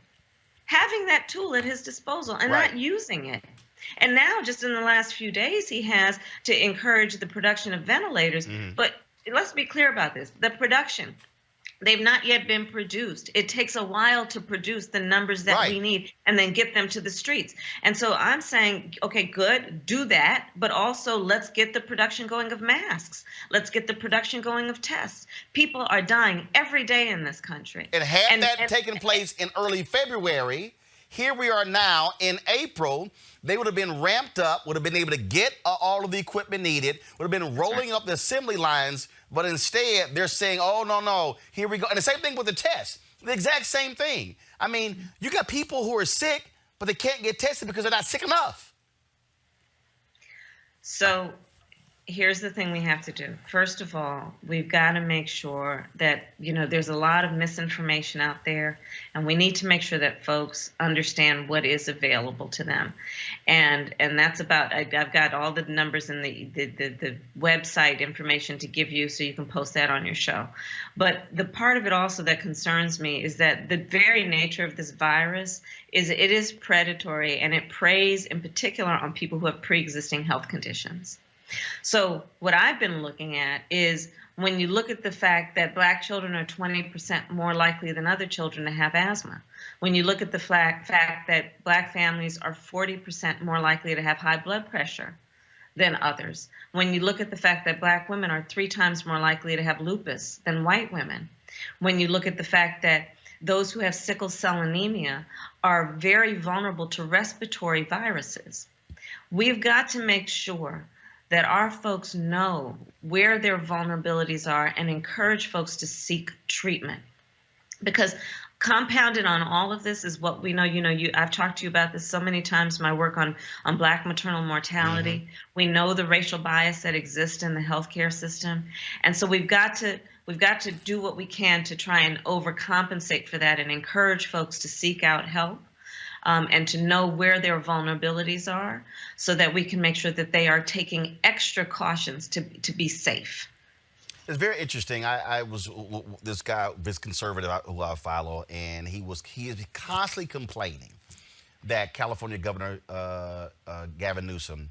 having that tool at his disposal and not using it. And now, just in the last few days, he has to encourage the production of ventilators. But let's be clear about this. The production, they've not yet been produced. It takes a while to produce the numbers that we need and then get them to the streets. And so I'm saying, okay, good, do that, but also let's get the production going of masks. Let's get the production going of tests. People are dying every day in this country. And had that taken place in early February, here we are now in April. They would have been ramped up, would have been able to get all of the equipment needed, would have been rolling up the assembly lines, but instead they're saying, oh, no, here we go. And the same thing with the test, the exact same thing. I mean, you got people who are sick, but they can't get tested because they're not sick enough. So here's the thing we have to do. First of all, we've got to make sure that, you know, there's a lot of misinformation out there, and we need to make sure that folks understand what is available to them. And that's about, I've got all the numbers and the website information to give you so you can post that on your show. But the part of it also that concerns me is that the very nature of this virus is it is predatory, and it preys in particular on people who have pre-existing health conditions. So what I've been looking at is when you look at the fact that Black children are 20% more likely than other children to have asthma, when you look at the fact that Black families are 40% more likely to have high blood pressure than others, when you look at the fact that Black women are 3 times more likely to have lupus than white women, when you look at the fact that those who have sickle cell anemia are very vulnerable to respiratory viruses, we've got to make sure that our folks know where their vulnerabilities are and encourage folks to seek treatment. Because compounded on all of this is what we know. You know, I've talked to you about this so many times, my work on Black maternal mortality. We know the racial bias that exists in the healthcare system. And so we've got to do what we can to try and overcompensate for that and encourage folks to seek out help. And to know where their vulnerabilities are so that we can make sure that they are taking extra cautions to be safe. It's very interesting. I was this guy, this conservative who I follow, and he is constantly complaining that California Governor Gavin Newsom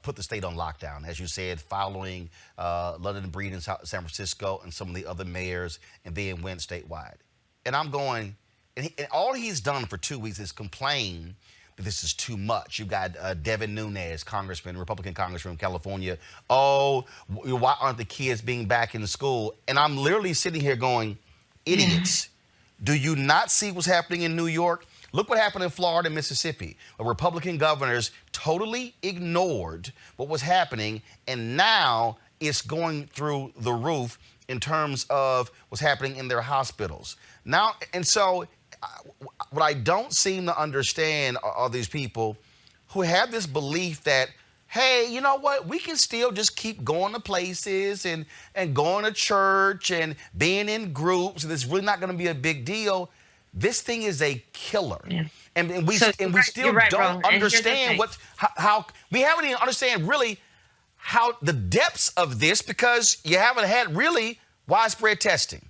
put the state on lockdown, as you said, following London Breed in San Francisco and some of the other mayors, and then went statewide. And I'm going, and all he's done for 2 weeks is complain that this is too much. You've got Devin Nunes, congressman, Republican congressman from California. Oh, why aren't the kids being back in school? And I'm literally sitting here going, idiots. Do you not see what's happening in New York? Look what happened in Florida and Mississippi, where Republican governors totally ignored what was happening, and now it's going through the roof in terms of what's happening in their hospitals. Now, and so what I don't seem to understand are these people who have this belief that, hey, you know what, we can still just keep going to places and going to church and being in groups, and it's really not going to be a big deal. This thing is a killer. Yeah. And we still don't understand how we haven't even understand really how the depths of this, because you haven't had really widespread testing.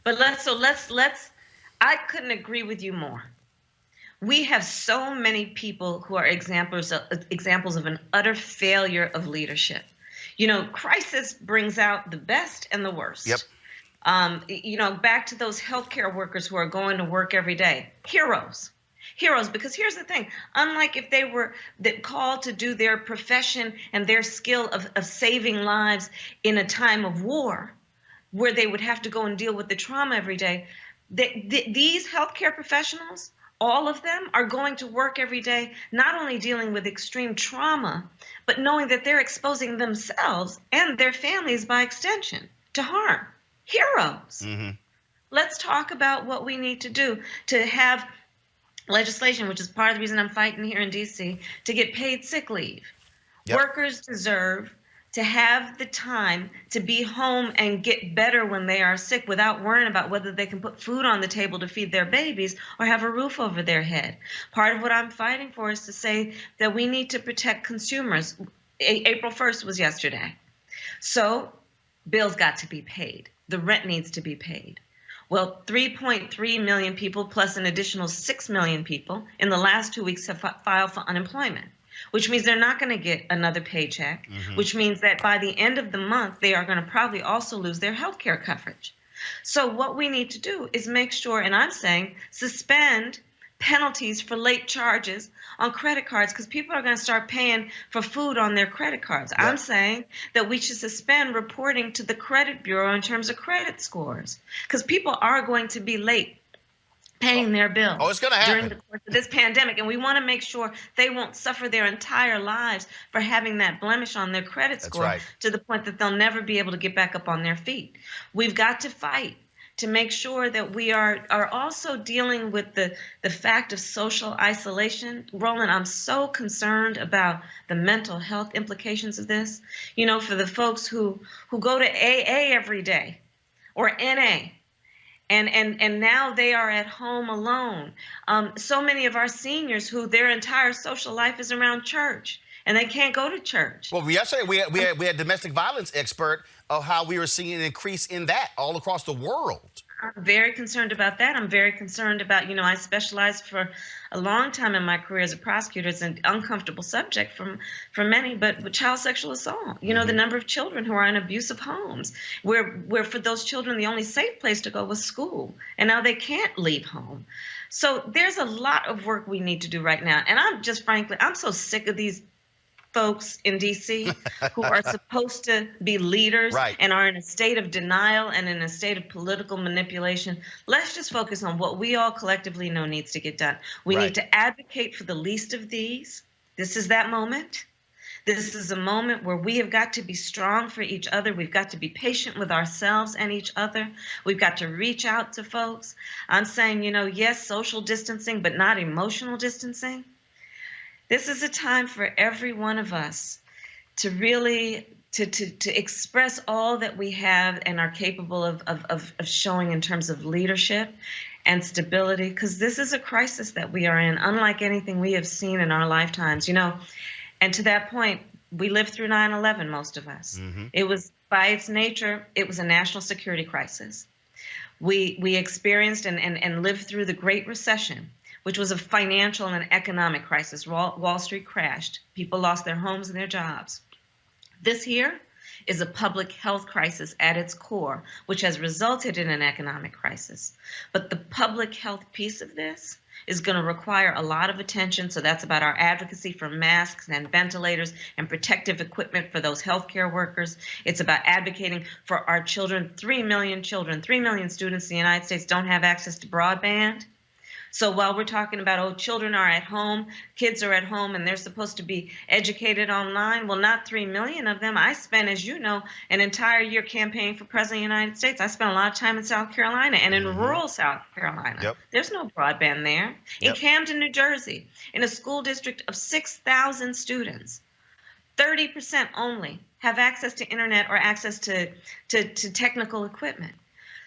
But let's I couldn't agree with you more. We have so many people who are examples of an utter failure of leadership. You know, crisis brings out the best and the worst. Yep. You know, back to those healthcare workers who are going to work every day. Heroes, because here's the thing. Unlike if they were called to do their profession and their skill of saving lives in a time of war, where they would have to go and deal with the trauma every day, these healthcare professionals, all of them, are going to work every day, not only dealing with extreme trauma, but knowing that they're exposing themselves and their families by extension to harm. Heroes. Mm-hmm. Let's talk about what we need to do to have legislation, which is part of the reason I'm fighting here in D.C., to get paid sick leave. Yep. Workers deserve to have the time to be home and get better when they are sick without worrying about whether they can put food on the table to feed their babies or have a roof over their head. Part of what I'm fighting for is to say that we need to protect consumers. April 1st was yesterday. So bills got to be paid. The rent needs to be paid. Well, 3.3 million people plus an additional 6 million people in the last 2 weeks have filed for unemployment, which means they're not going to get another paycheck, which means that by the end of the month, they are going to probably also lose their health care coverage. So what we need to do is make sure, and I'm saying, suspend penalties for late charges on credit cards, because people are going to start paying for food on their credit cards. Yep. I'm saying that we should suspend reporting to the credit bureau in terms of credit scores, because people are going to be late paying their bills it's going to happen during the course of this pandemic, and we want to make sure they won't suffer their entire lives for having that blemish on their credit score to the point that they'll never be able to get back up on their feet. We've got to fight to make sure that we are also dealing with the fact of social isolation. Roland, I'm so concerned about the mental health implications of this. You know, for the folks who go to AA every day or NA, and now they are at home alone. So many of our seniors who their entire social life is around church, and they can't go to church. Well, yesterday we had domestic violence expert of how we were seeing an increase in that all across the world. I'm very concerned about that. I'm very concerned about, you know, I specialized for a long time in my career as a prosecutor. It's an uncomfortable subject for many, but with child sexual assault, you know, the number of children who are in abusive homes, where for those children, the only safe place to go was school, and now they can't leave home. So there's a lot of work we need to do right now. And I'm so sick of these folks in D.C. who are supposed to be leaders and are in a state of denial and in a state of political manipulation. Let's just focus on what we all collectively know needs to get done. We need to advocate for the least of these. This is that moment. This is a moment where we have got to be strong for each other. We've got to be patient with ourselves and each other. We've got to reach out to folks. I'm saying, you know, yes, social distancing, but not emotional distancing. This is a time for every one of us to really to express all that we have and are capable of showing in terms of leadership and stability, because this is a crisis that we are in, unlike anything we have seen in our lifetimes, you know. And to that point, we lived through 9/11, most of us. It was, by its nature, it was a national security crisis. We experienced and lived through the Great Recession, which was a financial and economic crisis. Wall Street crashed. People lost their homes and their jobs. This here is a public health crisis at its core, which has resulted in an economic crisis. But the public health piece of this is going to require a lot of attention. So that's about our advocacy for masks and ventilators and protective equipment for those healthcare workers. It's about advocating for our children. 3 million children, 3 million students in the United States don't have access to broadband. So while we're talking about, oh, children are at home, kids are at home, and they're supposed to be educated online, well, not 3 million of them. I spent, as you know, an entire year campaigning for President of the United States. I spent a lot of time in South Carolina and in rural South Carolina. Yep. There's no broadband there. In Camden, New Jersey, in a school district of 6,000 students, 30% only have access to internet or access to technical equipment.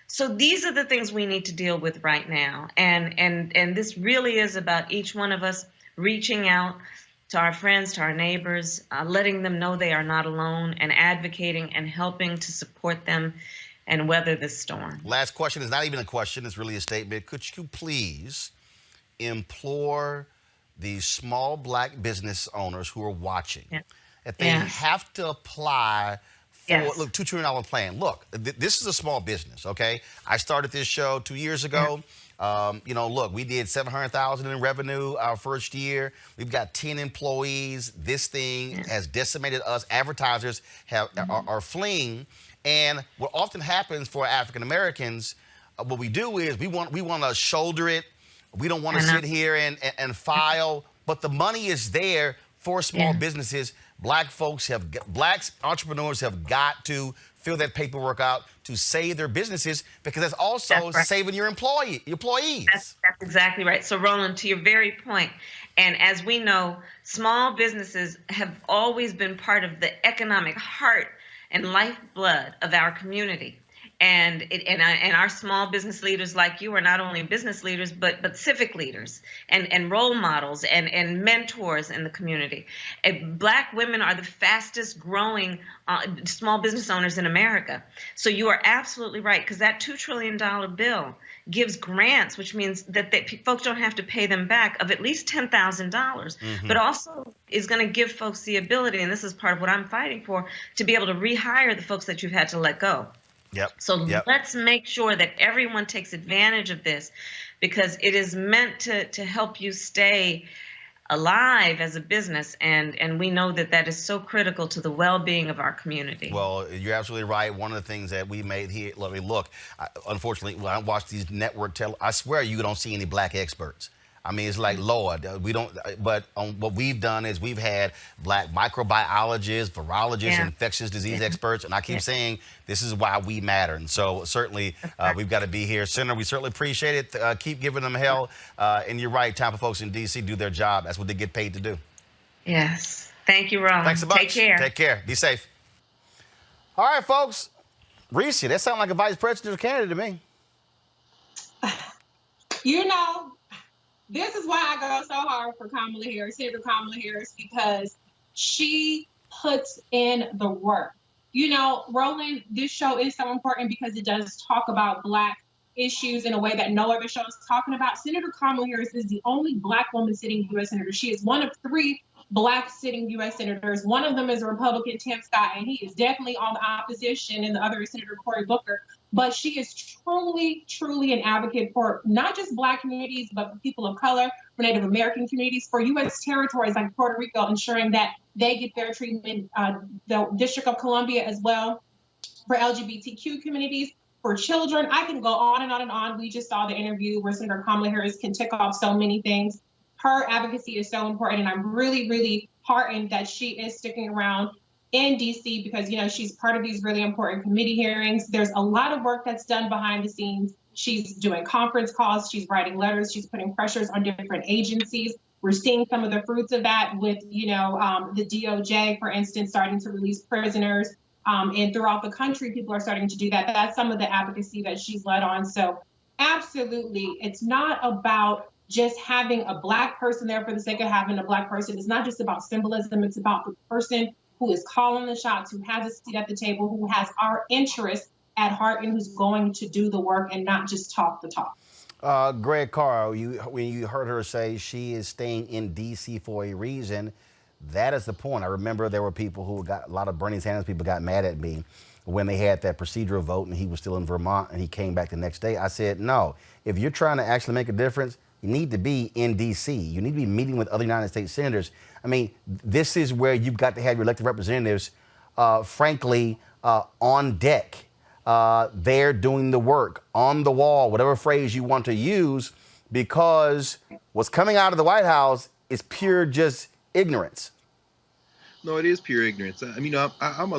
So these are the things we need to deal with right now. And this really is about each one of us reaching out to our friends, to our neighbors, letting them know they are not alone, and advocating and helping to support them and weather this storm. Last question is not even a question, it's really a statement. Could you please implore the small black business owners who are watching that they have to apply for, look, $2 trillion plan. Look, this is a small business, okay? I started this show 2 years ago. You know, look, we did $700,000 in revenue our first year. We've got 10 employees. This thing has decimated us. Advertisers are fleeing. And what often happens for African Americans, what we do is we want to shoulder it. We don't want to sit here and file, but the money is there for small businesses. Black entrepreneurs have got to fill that paperwork out to save their businesses, because that's also saving your employees. That's exactly right. So Roland, to your very point, and as we know, small businesses have always been part of the economic heart and lifeblood of our community. And our small business leaders like you are not only business leaders, but civic leaders and role models and mentors in the community. And Black women are the fastest growing small business owners in America. So you are absolutely right, because that $2 trillion bill gives grants, which means that folks don't have to pay them back, of at least $10,000, but also is going to give folks the ability, and this is part of what I'm fighting for, to be able to rehire the folks that you've had to let go. So let's make sure that everyone takes advantage of this, because it is meant to help you stay alive as a business, and we know that is so critical to the well-being of our community. Well, you're absolutely right. One of the things that we made here, look, unfortunately, when I watch these network I swear you don't see any black experts. I mean, it's like, Lord, we don't, but what we've done is we've had black microbiologists, virologists, infectious disease experts, and I keep saying this is why we matter. And so certainly we've got to be here. Senator, we certainly appreciate it. Keep giving them hell. And you're right, time for folks in D.C. do their job. That's what they get paid to do. Yes. Thank you, Roland. Thanks a bunch. Take care. Take care. Be safe. All right, folks. Reese, that sounds like a vice presidential candidate to me. You know, this is why I go so hard for Kamala Harris, Senator Kamala Harris, because she puts in the work. You know, Roland, this show is so important because it does talk about Black issues in a way that no other show is talking about. Senator Kamala Harris is the only Black woman sitting U.S. senator. She is one of 3 Black sitting U.S. senators. One of them is a Republican, Tim Scott, and he is definitely on the opposition, and the other is Senator Cory Booker. But she is truly, truly an advocate for not just Black communities, but for people of color, for Native American communities, for U.S. territories like Puerto Rico, ensuring that they get fair treatment, the District of Columbia as well, for LGBTQ communities, for children. I can go on and on and on. We just saw the interview where Senator Kamala Harris can tick off so many things. Her advocacy is so important, and I'm really, really heartened that she is sticking around in D.C. because, you know, she's part of these really important committee hearings. There's a lot of work that's done behind the scenes. She's doing conference calls. She's writing letters. She's putting pressures on different agencies. We're seeing some of the fruits of that with, you know, the DOJ, for instance, starting to release prisoners. And throughout the country, people are starting to do that. That's some of the advocacy that she's led on. So absolutely, it's not about just having a Black person there for the sake of having a Black person. It's not just about symbolism. It's about the person who is calling the shots, who has a seat at the table, who has our interests at heart, and who's going to do the work and not just talk the talk. Greg Carr, when you heard her say she is staying in D.C. for a reason, that is the point. I remember there were people who got, a lot of Bernie Sanders people got mad at me when they had that procedural vote and he was still in Vermont and he came back the next day. I said, no, if you're trying to actually make a difference, you need to be in D.C. You need to be meeting with other United States senators. I mean, this is where you've got to have your elected representatives, frankly, on deck. They're doing the work, on the wall, whatever phrase you want to use, because what's coming out of the White House is pure just ignorance. No, it is pure ignorance. I mean, I'm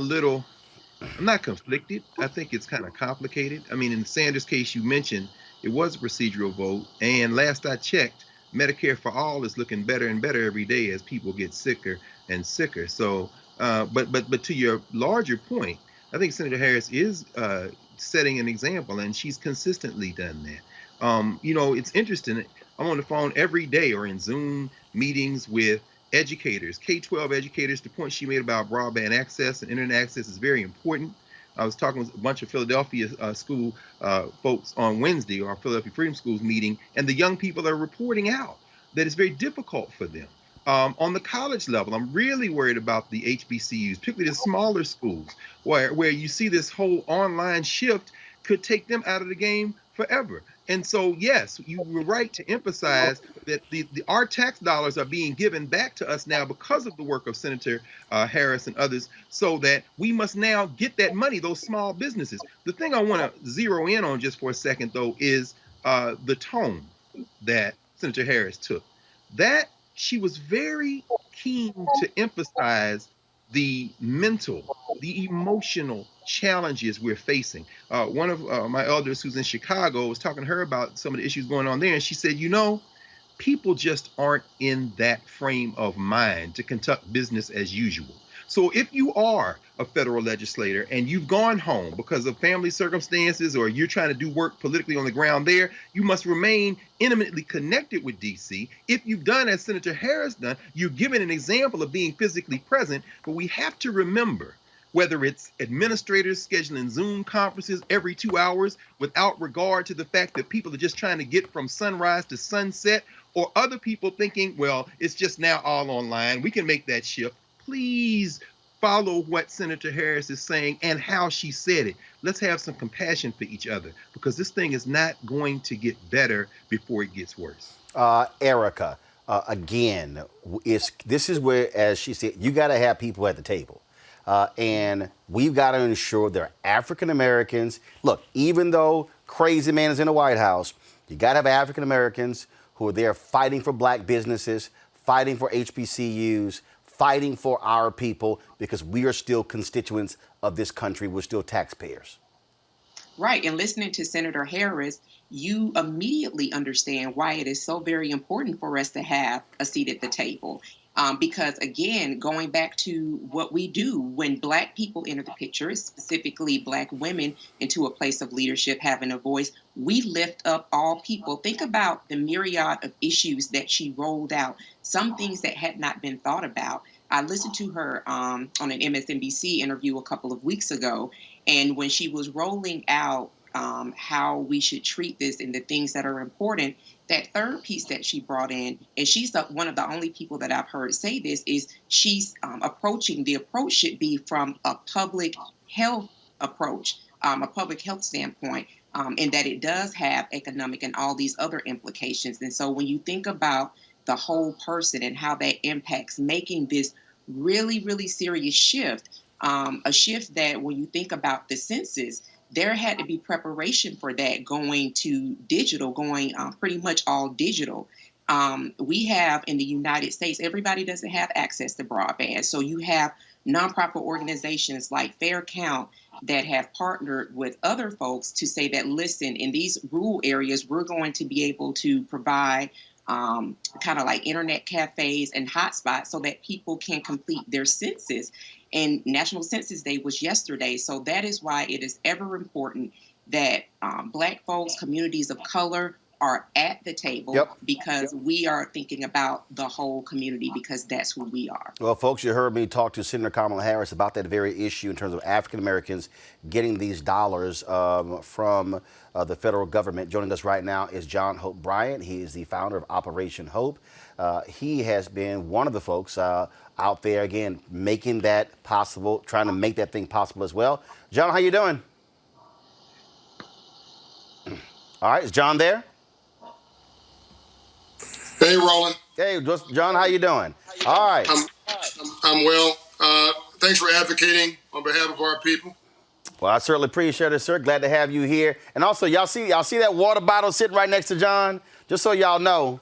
not conflicted. I think it's kind of complicated. I mean, in the Sanders case you mentioned, it was a procedural vote. And last I checked, Medicare for all is looking better and better every day as people get sicker and sicker. So, but to your larger point, I think Senator Harris is setting an example, and she's consistently done that. It's interesting. I'm on the phone every day or in Zoom meetings with educators, K-12 educators. The point she made about broadband access and internet access is very important. I was talking with a bunch of Philadelphia school folks on Wednesday, or our Philadelphia Freedom Schools meeting, and the young people are reporting out that it's very difficult for them. On the college level, I'm really worried about the HBCUs, particularly the smaller schools, where you see this whole online shift could take them out of the game forever. And so, yes, you were right to emphasize that our tax dollars are being given back to us now because of the work of Senator Harris and others, so that we must now get that money, those small businesses. The thing I want to zero in on just for a second, though, is the tone that Senator Harris took. That she was very keen to emphasize the mental, the emotional challenges we're facing. One of my elders who's in Chicago was talking to her about some of the issues going on there, and she said, people just aren't in that frame of mind to conduct business as usual. So if you are a federal legislator and you've gone home because of family circumstances, or you're trying to do work politically on the ground there, you must remain intimately connected with D.C. If you've done as Senator Harris done, you're given an example of being physically present. But we have to remember, whether it's administrators scheduling Zoom conferences every 2 hours without regard to the fact that people are just trying to get from sunrise to sunset, or other people thinking, well, it's just now all online, we can make that shift. Please follow what Senator Harris is saying and how she said it. Let's have some compassion for each other, because this thing is not going to get better before it gets worse. Erica, again, this is where, as she said, you got to have people at the table. And we've got to ensure they're African Americans. Look, even though Crazy Man is in the White House, you got to have African Americans who are there fighting for black businesses, fighting for HBCUs, fighting for our people, because we are still constituents of this country. We're still taxpayers. Right. And listening to Senator Harris, you immediately understand why it is so very important for us to have a seat at the table. Because, again, going back to what we do when Black people enter the picture, specifically Black women into a place of leadership, having a voice, we lift up all people. Think about the myriad of issues that she rolled out, some things that had not been thought about. I listened to her on an MSNBC interview a couple of weeks ago, and when she was rolling out how we should treat this and the things that are important, that third piece that she brought in, and she's one of the only people that I've heard say this, is she's the approach should be from a public health approach, a public health standpoint, and that it does have economic and all these other implications. And so when you think about the whole person and how that impacts making this really, really serious shift, a shift that when you think about the census, there had to be preparation for that, going to digital, going pretty much all digital. We have in the United States, everybody doesn't have access to broadband. So you have nonprofit organizations like Fair Count that have partnered with other folks to say that, listen, in these rural areas, we're going to be able to provide kind of like internet cafes and hotspots so that people can complete their census. And National Census Day was yesterday. So that is why it is ever important that Black folks, communities of color, are at the table Yep. because we are thinking about the whole community because that's who we are. Well, folks, you heard me talk to Senator Kamala Harris about that very issue in terms of African Americans getting these dollars from the federal government. Joining us right now is John Hope Bryant. He is the founder of Operation Hope. He has been one of the folks out there, again, making that possible, trying to make that thing possible as well. John, how you doing? All right, is John there? Hey, Roland. Hey, John, how you doing? All right. I'm well. Thanks for advocating on behalf of our people. Well, I certainly appreciate it, sir. Glad to have you here. And also, y'all see that water bottle sitting right next to John? Just so y'all know,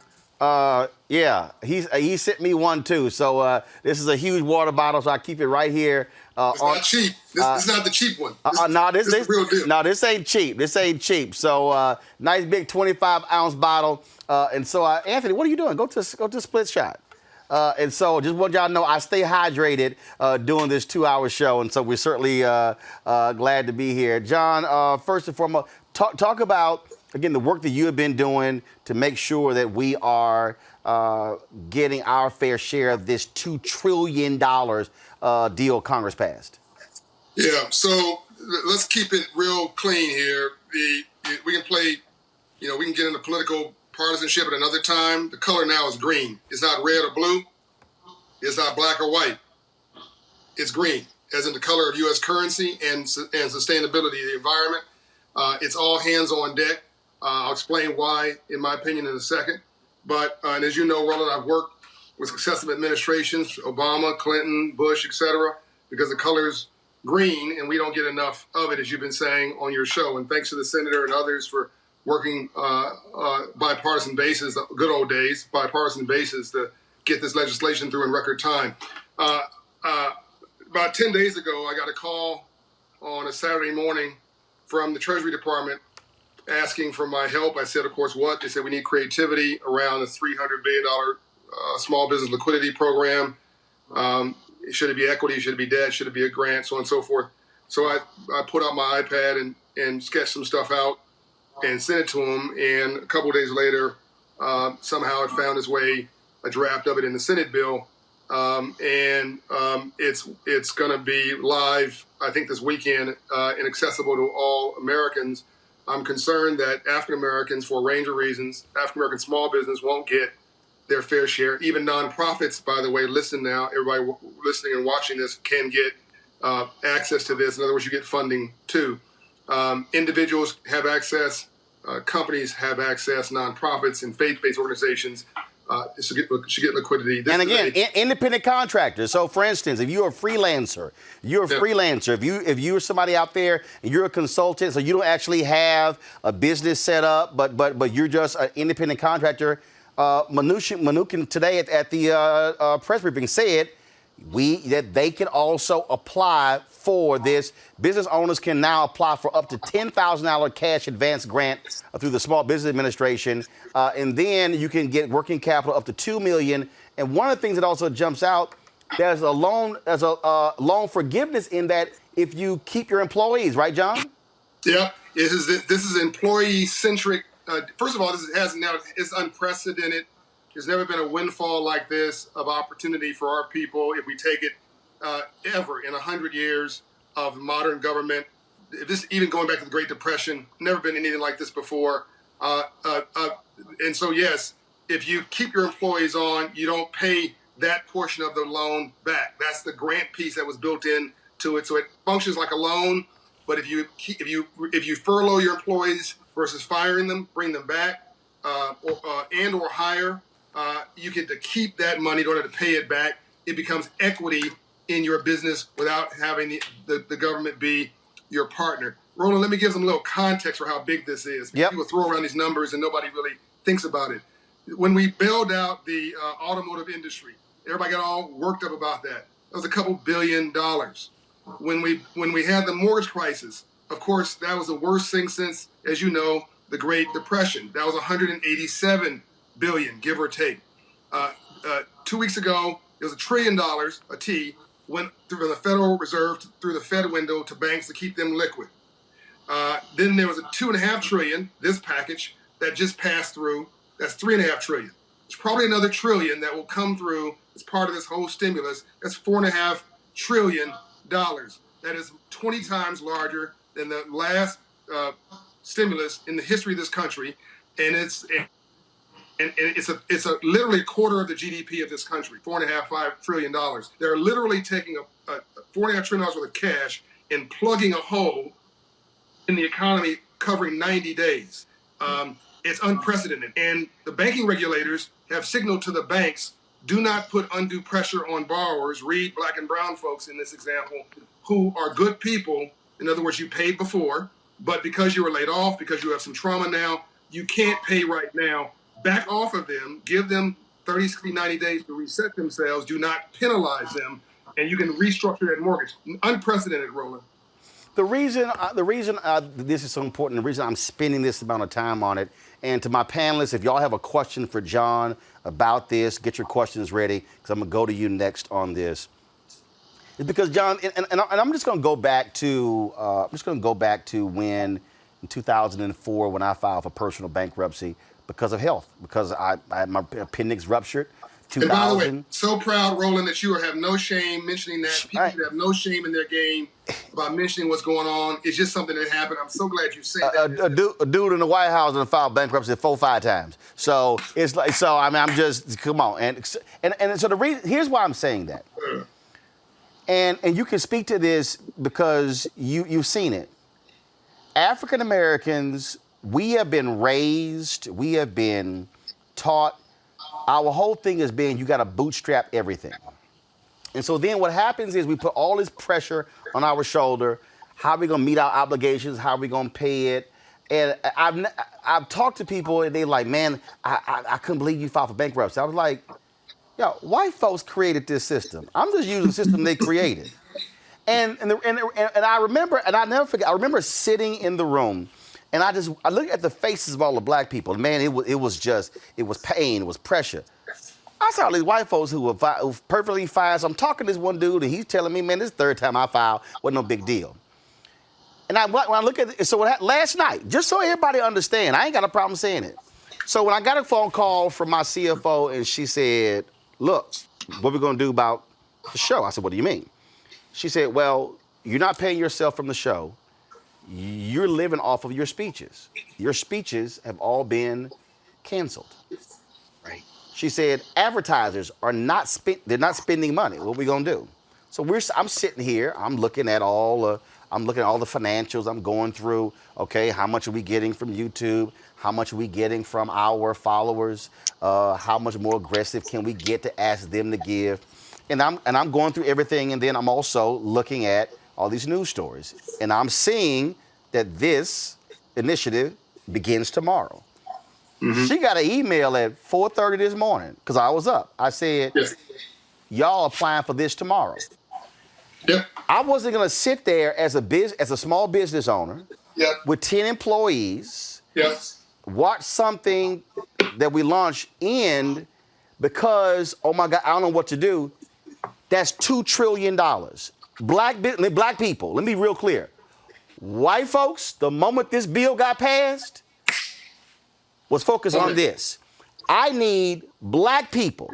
yeah, he sent me one too. So this is a huge water bottle, so I keep it right here. It's not cheap. This is not the cheap one. This is the real deal. No, this ain't cheap. This ain't cheap. So nice big 25-ounce bottle. And so, Anthony, what are you doing? Go to Split Shot. And so just want y'all know I stay hydrated doing this 2-hour show. And so we're certainly glad to be here. John, first and foremost, talk about, again, the work that you have been doing to make sure that we are getting our fair share of this $2 trillion deal Congress passed. Yeah, so let's keep it real clean here. We can play, we can get into political partisanship at another time. The color now is green. It's not red or blue. It's not black or white. It's green, as in the color of U.S. currency and sustainability of the environment. It's all hands on deck. I'll explain why, in my opinion, in a second. But and as you know, Roland, I've worked with successive administrations, Obama, Clinton, Bush, etc., because the color's green and we don't get enough of it, as you've been saying on your show. And thanks to the senator and others for working bipartisan basis, the good old days, bipartisan basis, to get this legislation through in record time. About 10 days ago, I got a call on a Saturday morning from the Treasury Department asking for my help. I said, of course, what? They said, we need creativity around a $300 billion small business liquidity program. Should it be equity? Should it be debt? Should it be a grant? So on and so forth. So I put out my iPad and sketched some stuff out and sent it to him. And a couple of days later, somehow it found its way, a draft of it in the Senate bill. It's going to be live, I think, this weekend and accessible to all Americans. I'm concerned that African Americans, for a range of reasons, African American small business won't get their fair share. Even nonprofits, by the way, listen now, everybody listening and watching this can get access to this. In other words, you get funding too. Individuals have access, companies have access, nonprofits and faith-based organizations should get liquidity. And again, independent contractors. So, for instance, if you're a freelancer, if you're somebody out there and you're a consultant, so you don't actually have a business set up, but you're just an independent contractor. Mnuchin today at the press briefing said that they can also apply for this. Business owners can now apply for up to $10,000 cash advance grant through the Small Business Administration, and then you can get working capital up to $2 million. And one of the things that also jumps out, there's a loan forgiveness in that if you keep your employees, right, John? Yeah, this is employee centric. First of all, it's unprecedented. There's never been a windfall like this of opportunity for our people if we take it ever in 100 years of modern government. This even going back to the Great Depression, never been anything like this before. And so, yes, if you keep your employees on, you don't pay that portion of the loan back. That's the grant piece that was built into it. So it functions like a loan. But if you furlough your employees versus firing them, bring them back, or hire, you get to keep that money in order to pay it back. It becomes equity in your business without having the government be your partner. Roland, let me give some little context for how big this is. Yep. People throw around these numbers and nobody really thinks about it. When we bailed out the automotive industry, everybody got all worked up about that. That was a couple $2 billion. When we had the mortgage crisis, of course, that was the worst thing since, as you know, the Great Depression. That was $187 billion, give or take. 2 weeks ago, it was $1 trillion, a T, went through the Federal Reserve, through the Fed window to banks to keep them liquid. Then there was a $2.5 trillion, this package, that just passed through. That's $3.5 trillion. There's probably another trillion that will come through as part of this whole stimulus. That's $4.5 trillion. That is 20 times larger than the last stimulus in the history of this country, and it's literally a quarter of the GDP of this country. $5 trillion. They're literally taking a $4.5 trillion worth of cash and plugging a hole in the economy covering 90 days. It's unprecedented. And the banking regulators have signaled to the banks, do not put undue pressure on borrowers, read black and brown folks in this example, who are good people. In other words, you paid before, but because you were laid off, because you have some trauma now, you can't pay right now. Back off of them, give them 30, 60, 90 days to reset themselves. Do not penalize them, and you can restructure that mortgage. Unprecedented, Roland. The reason this is so important, the reason I'm spending this amount of time on it, and to my panelists, if y'all have a question for John about this, get your questions ready, because I'm going to go to you next on this. It's because, John, and I'm just going to go back to when, in 2004, when I filed for personal bankruptcy because of health, because I had my appendix ruptured. And by the way, so proud, Roland, that you have no shame mentioning that. People should have no shame in their game about mentioning what's going on. It's just something that happened. I'm so glad you said that. A dude in the White House and filed bankruptcy 4 or 5 times. So it's like, I'm just, come on. And so the reason, here's why I'm saying that. And you can speak to this because you've seen it. African Americans, we have been raised, we have been taught. Our whole thing has been you got to bootstrap everything. And so then what happens is we put all this pressure on our shoulder. How are we going to meet our obligations? How are we going to pay it? And I've talked to people and they're like, man, I couldn't believe you filed for bankruptcy. I was like, yo, white folks created this system. I'm just using the system they created. And I remember, and I never forget, I remember sitting in the room and I looked at the faces of all the black people. Man, it was pain, it was pressure. I saw these white folks who were perfectly fine. So I'm talking to this one dude, and he's telling me, man, this is the 3rd time I filed, wasn't no big deal. And when I look at it, so last night, just so everybody understand, I ain't got a problem saying it. So when I got a phone call from my CFO, and she said, look, what are we going to do about the show? I said, what do you mean? She said, well, you're not paying yourself from the show. You're living off of your speeches. Your speeches have all been canceled. Right. She said, advertisers are not spending money. What are we gonna do? So I'm sitting here. I'm looking at all the financials. I'm going through. Okay, how much are we getting from YouTube? How much are we getting from our followers? How much more aggressive can we get to ask them to give? And I'm going through everything, and then I'm also looking at all these news stories. And I'm seeing that this initiative begins tomorrow. Mm-hmm. She got an email at 4:30 this morning, because I was up. I said, yes, y'all applying for this tomorrow. Yep. I wasn't gonna sit there as a small business owner, yep, with 10 employees, yes, watch something that we launched end because, oh my God, I don't know what to do. That's $2 trillion. Black people, let me be real clear. White folks, the moment this bill got passed, was focused on this. I need black people.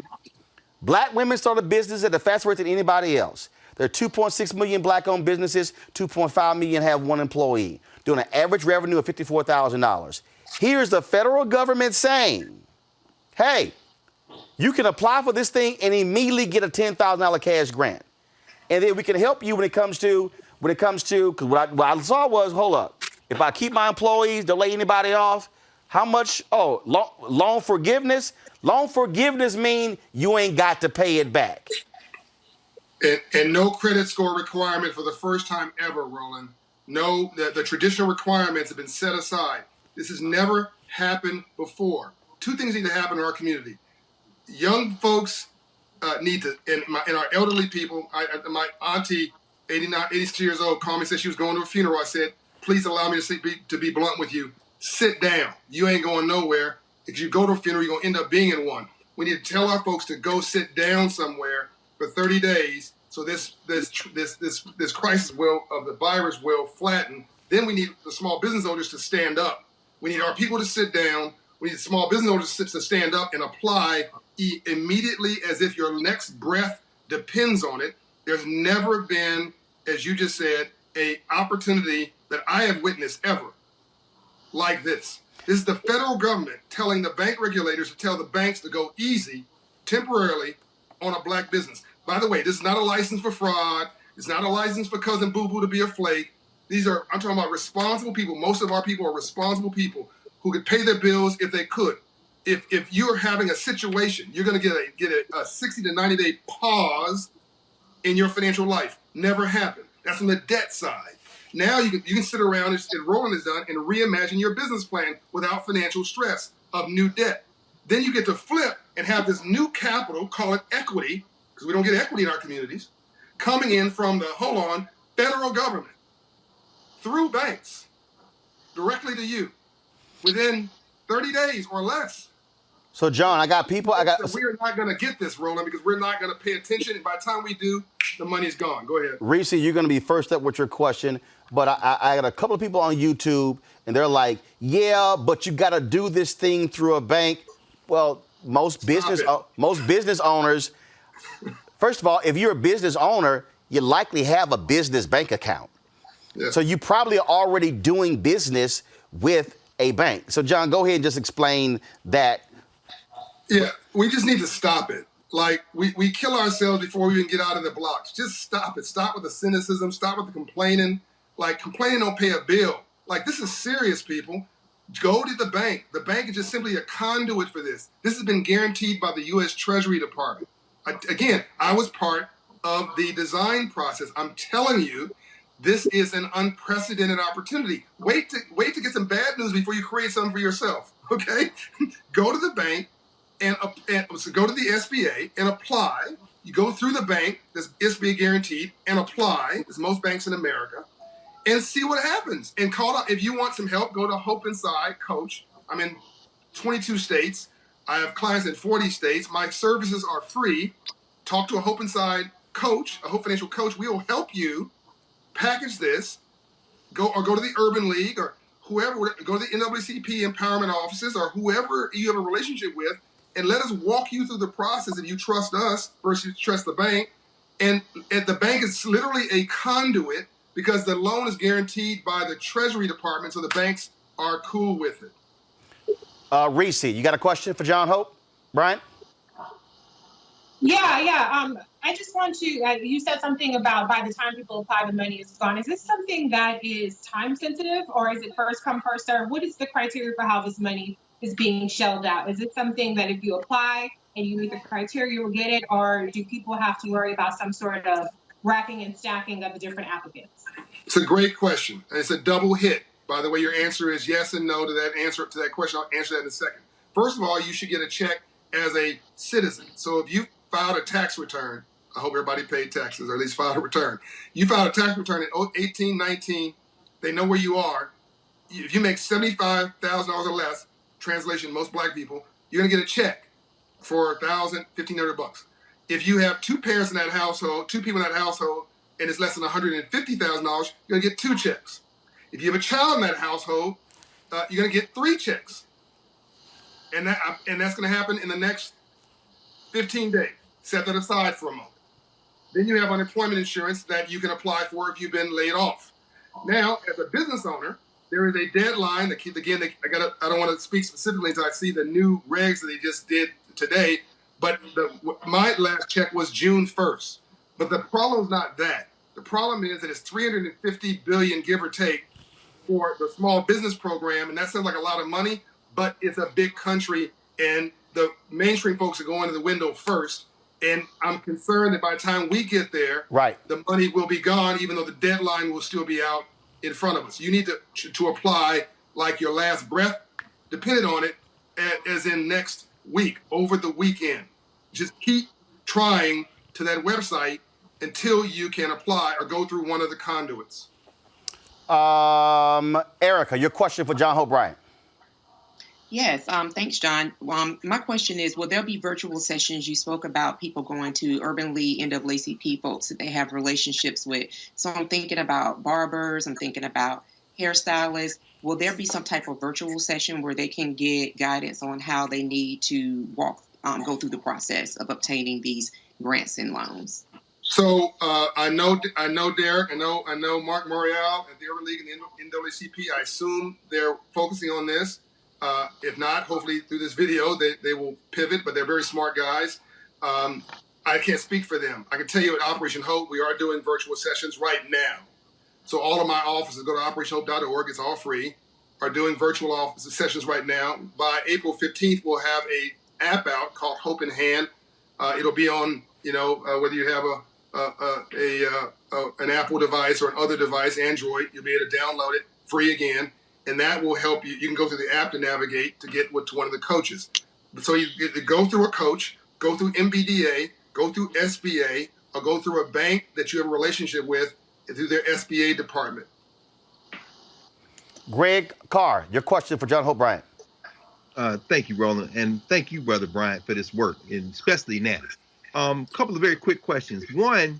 Black women start a business at a faster rate than anybody else. There are 2.6 million black-owned businesses, 2.5 million have one employee, doing an average revenue of $54,000. Here's the federal government saying, hey, you can apply for this thing and immediately get a $10,000 cash grant. And then we can help you when it comes to, because what I saw was, hold up, if I keep my employees, don't lay anybody off, how much, loan forgiveness? Loan forgiveness mean you ain't got to pay it back. And no credit score requirement for the first time ever, Roland. No, the traditional requirements have been set aside. This has never happened before. 2 things need to happen in our community. Young folks need to, and our elderly people. My auntie, 86 years old, called me and said she was going to a funeral. I said, please allow me to be blunt with you. Sit down. You ain't going nowhere. If you go to a funeral, you're going to end up being in one. We need to tell our folks to go sit down somewhere for 30 days so this crisis of the virus will flatten. Then we need the small business owners to stand up. We need our people to sit down. We need small business owners to stand up and apply immediately as if your next breath depends on it. There's never been, as you just said, an opportunity that I have witnessed ever like this. This is the federal government telling the bank regulators to tell the banks to go easy temporarily on a black business. By the way, this is not a license for fraud. It's not a license for cousin boo-boo to be a flake. I'm talking about responsible people. Most of our people are responsible people who could pay their bills if they could. If you're having a situation, you're going to get a 60 to 90 day pause in your financial life. Never happened. That's on the debt side. Now you can sit around, as Roland has done, and reimagine your business plan without financial stress of new debt. Then you get to flip and have this new capital, call it equity, because we don't get equity in our communities, coming in from the, federal government through banks directly to you within 30 days or less. So, John, We are not going to get this, Roland, because we're not going to pay attention. And by the time we do, the money's gone. Go ahead. Reese, you're going to be first up with your question. But I got a couple of people on YouTube, and they're like, yeah, but you got to do this thing through a bank. Well, most business owners, first of all, if you're a business owner, you likely have a business bank account. Yeah. So you probably are already doing business with a bank. So, John, go ahead and just explain that. Yeah, we just need to stop it. Like, we kill ourselves before we even get out of the blocks. Just stop it. Stop with the cynicism. Stop with the complaining. Like, complaining don't pay a bill. Like, this is serious, people. Go to the bank. The bank is just simply a conduit for this. This has been guaranteed by the U.S. Treasury Department. I was part of the design process. I'm telling you, this is an unprecedented opportunity. Wait to get some bad news before you create something for yourself, okay? Go to the bank and so go to the SBA and apply. You go through the bank that's SBA guaranteed and apply, as most banks in America, and see what happens. And call out, if you want some help, go to Hope Inside Coach. I'm in 22 states. I have clients in 40 states. My services are free. Talk to a Hope Inside coach, a Hope Financial coach. We will help you package this. Go to the Urban League or whoever. Go to the NAACP empowerment offices or whoever you have a relationship with, and let us walk you through the process if you trust us versus trust the bank. And the bank is literally a conduit because the loan is guaranteed by the Treasury Department, so the banks are cool with it. Reese, you got a question for John Hope? Brian? Yeah. I just want to, you said something about by the time people apply, the money is gone. Is this something that is time sensitive, or is it first come, first serve? What is the criteria for how this money is being shelled out? Is it something that if you apply and you meet the criteria, you'll get it, or do people have to worry about some sort of racking and stacking of the different applicants? It's a great question. It's a double hit. By the way, your answer is yes and no to that question. I'll answer that in a second. First of all, you should get a check as a citizen. So if you filed a tax return, I hope everybody paid taxes, or at least filed a return. You filed a tax return in 18, 19, they know where you are. If you make $75,000 or less, translation, most black people, you're gonna get a check for $1,000, $1,500. If you have two parents in that household, two people in that household, and it's less than $150,000, you're gonna get 2 checks. If you have a child in that household, you're gonna get 3 checks. And that's gonna happen in the next 15 days. Set that aside for a moment. Then you have unemployment insurance that you can apply for if you've been laid off. Now, as a business owner, there is a deadline. I don't want to speak specifically until I see the new regs that they just did today. But my last check was June 1st. But the problem is not that. The problem is that it's $350 billion, give or take, for the small business program, and that sounds like a lot of money. But it's a big country, and the mainstream folks are going to the window first. And I'm concerned that by the time we get there, the money will be gone, even though the deadline will still be out in front of us. You need to apply like your last breath, depending on it, as in next week, over the weekend. Just keep trying to that website until you can apply or go through one of the conduits. Erica, your question for John Hope Bryant. Yes, thanks, John. My question is, will there be virtual sessions? You spoke about people going to Urban League, NAACP folks that they have relationships with. So I'm thinking about barbers. I'm thinking about hairstylists, will there be some type of virtual session where they can get guidance on how they need to go through the process of obtaining these grants and loans? So I know Derek, I know Mark Morial at the Urban League and the NAACP. I assume they're focusing on this. If not, hopefully through this video they will pivot, but they're very smart guys. I can't speak for them. I can tell you at Operation Hope, we are doing virtual sessions right now. So all of my offices, go to operationhope.org, it's all free, are doing virtual office sessions right now. By April 15th, we'll have a app out called Hope in Hand. It'll be on, whether you have an Apple device or an other device, Android, you'll be able to download it free again. And that will help you. You can go through the app to navigate to get to one of the coaches. So you go through a coach, go through MBDA, go through SBA, or go through a bank that you have a relationship with through their SBA department. Greg Carr, your question for John Hope Bryant. Thank you, Roland, and thank you, Brother Bryant, for this work, and especially now. Couple of very quick questions. One,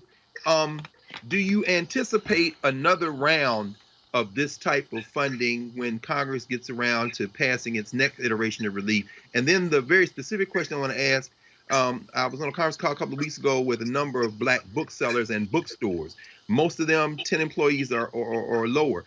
do you anticipate another round of this type of funding when Congress gets around to passing its next iteration of relief? And then the very specific question I want to ask, I was on a conference call a couple of weeks ago with a number of Black booksellers and bookstores. Most of them 10 employees or lower.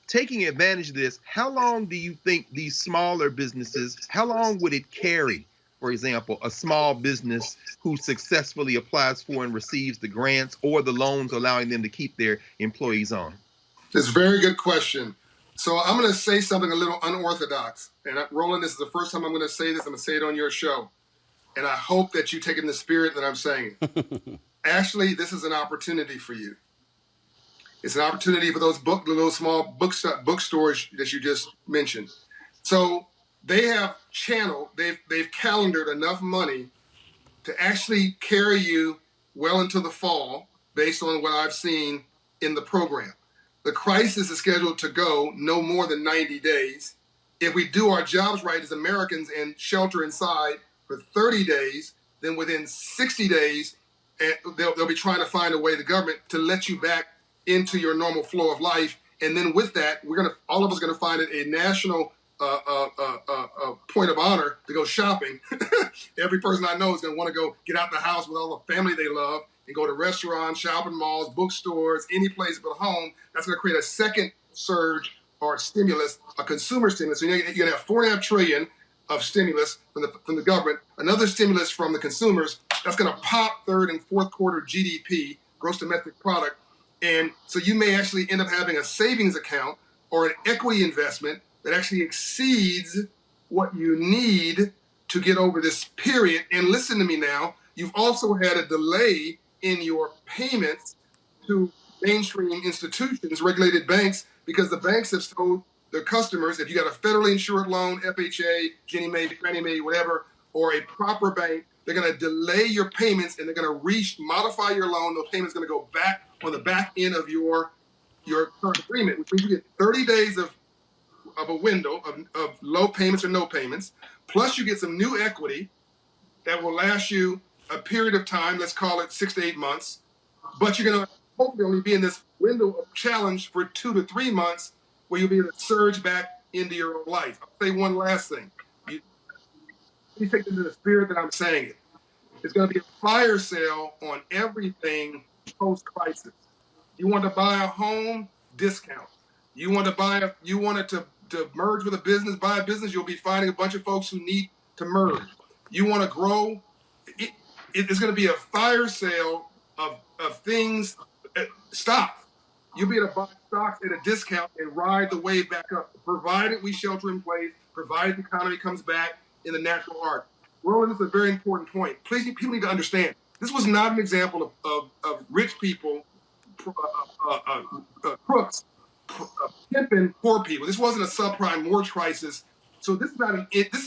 Taking advantage of this, how long do you think these smaller businesses, how long would it carry, for example, a small business who successfully applies for and receives the grants or the loans allowing them to keep their employees on? It's a very good question. So I'm going to say something a little unorthodox. And Roland, this is the first time I'm going to say this. I'm going to say it on your show. And I hope that you take it in the spirit that I'm saying. Actually, this is an opportunity for you. It's an opportunity for those little small bookstores that you just mentioned. So they have they've calendared enough money to actually carry you well into the fall based on what I've seen in the program. The crisis is scheduled to go no more than 90 days. If we do our jobs right as Americans and shelter inside for 30 days, then within 60 days, they'll be trying to find a way, the government, to let you back into your normal flow of life. And then with that, all of us are going to find it a national point of honor to go shopping. Every person I know is going to want to go get out the house with all the family they love and go to restaurants, shopping malls, bookstores, any place but home. That's going to create a second surge or stimulus, a consumer stimulus. So you're going to have $4.5 trillion of stimulus from the government, another stimulus from the consumers. That's going to pop third and fourth quarter GDP, gross domestic product. And so you may actually end up having a savings account or an equity investment that actually exceeds what you need to get over this period. And listen to me now, you've also had a delay in your payments to mainstream institutions, regulated banks, because the banks have told their customers, if you got a federally insured loan, FHA, Ginnie Mae, Fannie Mae, whatever, or a proper bank, they're going to delay your payments and they're going to modify your loan. Those payments are going to go back on the back end of your current agreement, which means you get 30 days of a window of low payments or no payments, plus you get some new equity that will last you a period of time, let's call it 6 to 8 months, but you're going to hopefully only be in this window of challenge for 2 to 3 months where you'll be able to surge back into your own life. I'll say one last thing. You take this in the spirit that I'm saying it. It's going to be a fire sale on everything post-crisis. You want to buy a home, discount. You want to merge with a business, buy a business, you'll be finding a bunch of folks who need to merge. You want to grow, it's going to be a fire sale of things, stocks. You'll be able to buy stocks at a discount and ride the wave back up, provided we shelter in place, provided the economy comes back in the natural arc. Roland, this is a very important point. Please, people need to understand, this was not an example of rich people, crooks, pimping poor people. This wasn't a subprime mortgage crisis. So this is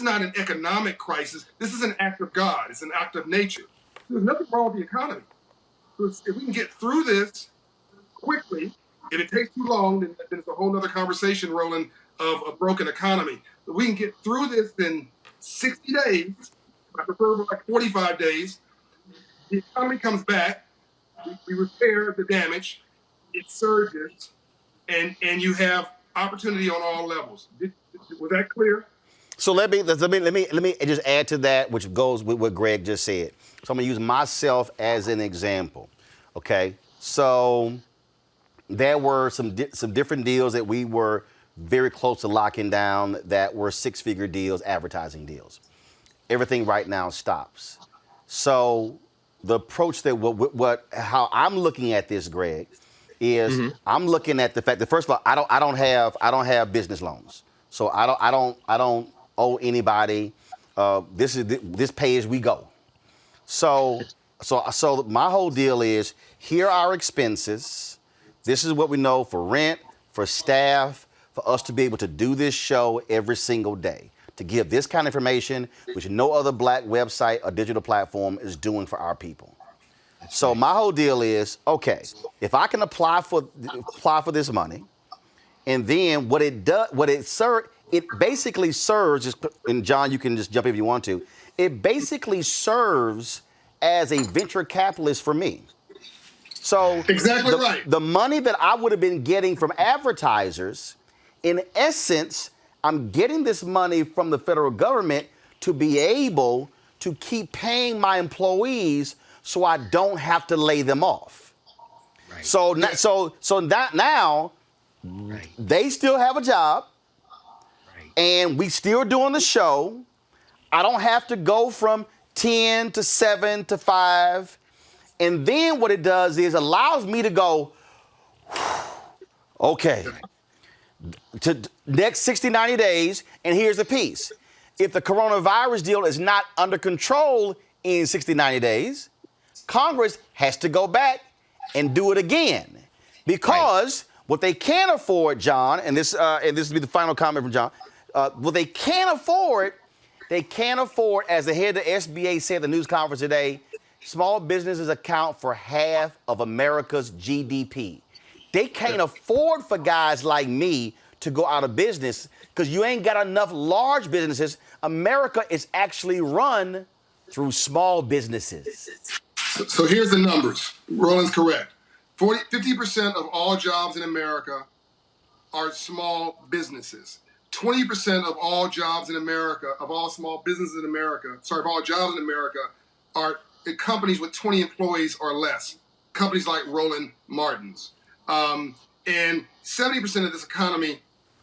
not an economic crisis. This is an act of God. It's an act of nature. There's nothing wrong with the economy. So if we can get through this quickly, if it takes too long, then it's a whole other conversation, Roland, of a broken economy. But we can get through this in 60 days, I prefer like 45 days. The economy comes back. We repair the damage. It surges. and you have opportunity on all levels. Was that clear? So let me just add to that, which goes with what Greg just said. So I'm gonna use myself as an example. Okay, so there were some different deals that we were very close to locking down that were six-figure deals, advertising deals. Everything right now stops. So the approach that how I'm looking at this, Greg, is I'm looking at the fact that first of all, I don't have business loans, so I don't owe anybody. This pay as we go. So my whole deal is here are our expenses. This is what we know for rent, for staff, for us to be able to do this show every single day, to give this kind of information, which no other black website or digital platform is doing for our people. So my whole deal is, okay, if I can apply for this money, and then it basically serves, and John, you can just jump in if you want to, it basically serves as a venture capitalist for me. So exactly right. The money that I would have been getting from advertisers, in essence, I'm getting this money from the federal government to be able to keep paying my employees so I don't have to lay them off. Right. So now they still have a job, and we still doing the show. I don't have to go from 10 to 7 to 5. And then what it does is allows me to go, okay, to next 60, 90 days, and here's the piece. If the coronavirus deal is not under control in 60, 90 days, Congress has to go back and do it again. Because what they can't afford, John, and this will be the final comment from John, what they can't afford, as the head of the SBA said at the news conference today, small businesses account for half of America's GDP. They can't afford for guys like me to go out of business because you ain't got enough large businesses. America is actually run through small businesses. So here's the numbers. Roland's correct. 50% of all jobs in America are small businesses. 20% of all jobs in America, of all small businesses in America, of all jobs in America are companies with 20 employees or less. Companies like Roland Martin's. And 70% of this economy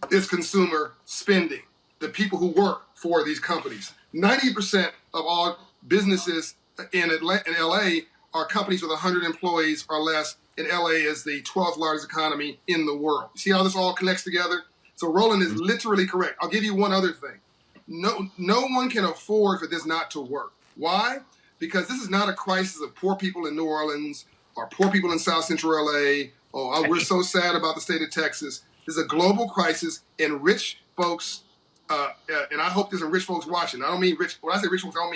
is consumer spending, the people who work for these companies. 90% of all businesses in LA are companies with 100 employees or less, and LA is the 12th largest economy in the world. You see how this all connects together? So Roland is literally correct. I'll give you one other thing. No one can afford for this not to work. Why? Because this is not a crisis of poor people in New Orleans or poor people in South Central LA. Oh, we're so sad about the state of Texas. This is a global crisis, and rich folks, and I hope there's some rich folks watching. I don't mean rich. When I say rich folks, I don't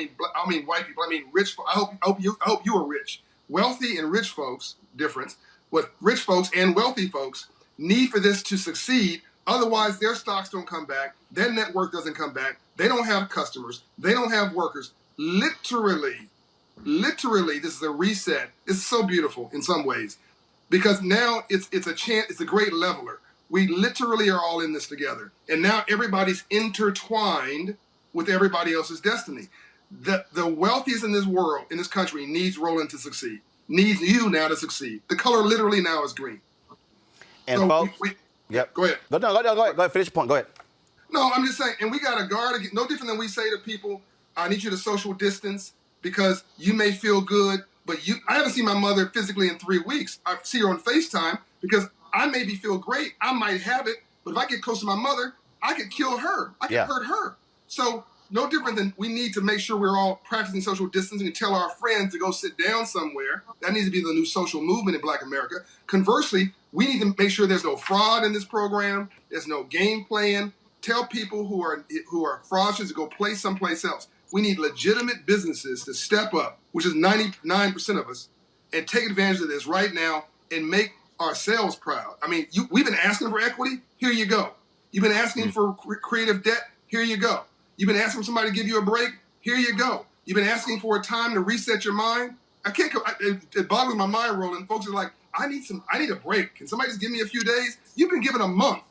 mean white people. I mean rich. I hope you are rich. Wealthy and rich folks, difference. What rich folks and wealthy folks need for this to succeed. Otherwise, their stocks don't come back. Their net worth doesn't come back. They don't have customers. They don't have workers. Literally, this is a reset. It's so beautiful in some ways, because now it's a chance. It's a great leveler. We literally are all in this together, and now everybody's intertwined with everybody else's destiny. The wealthiest in this world, in this country, needs Roland to succeed. Needs you now to succeed. The color literally now is green. And so folks, yep. Go ahead. Go ahead. Finish your point. Go ahead. No, I'm just saying, and we got to guard against, no different than we say to people, I need you to social distance because you may feel good, but I haven't seen my mother physically in 3 weeks. I see her on FaceTime because I maybe feel great. I might have it, but if I get close to my mother, I could kill her. I could hurt her. So no different than we need to make sure we're all practicing social distancing and tell our friends to go sit down somewhere. That needs to be the new social movement in Black America. Conversely, we need to make sure there's no fraud in this program. There's no game plan. Tell people who are fraudsters to go play someplace else. We need legitimate businesses to step up, which is 99% of us, and take advantage of this right now and make ourselves proud. I mean, we've been asking for equity. Here you go. You've been asking for creative debt. Here you go. You've been asking for somebody to give you a break. Here you go. You've been asking for a time to reset your mind. I can't. It boggles my mind, Roland. Folks are like, I need a break. Can somebody just give me a few days? You've been given a month.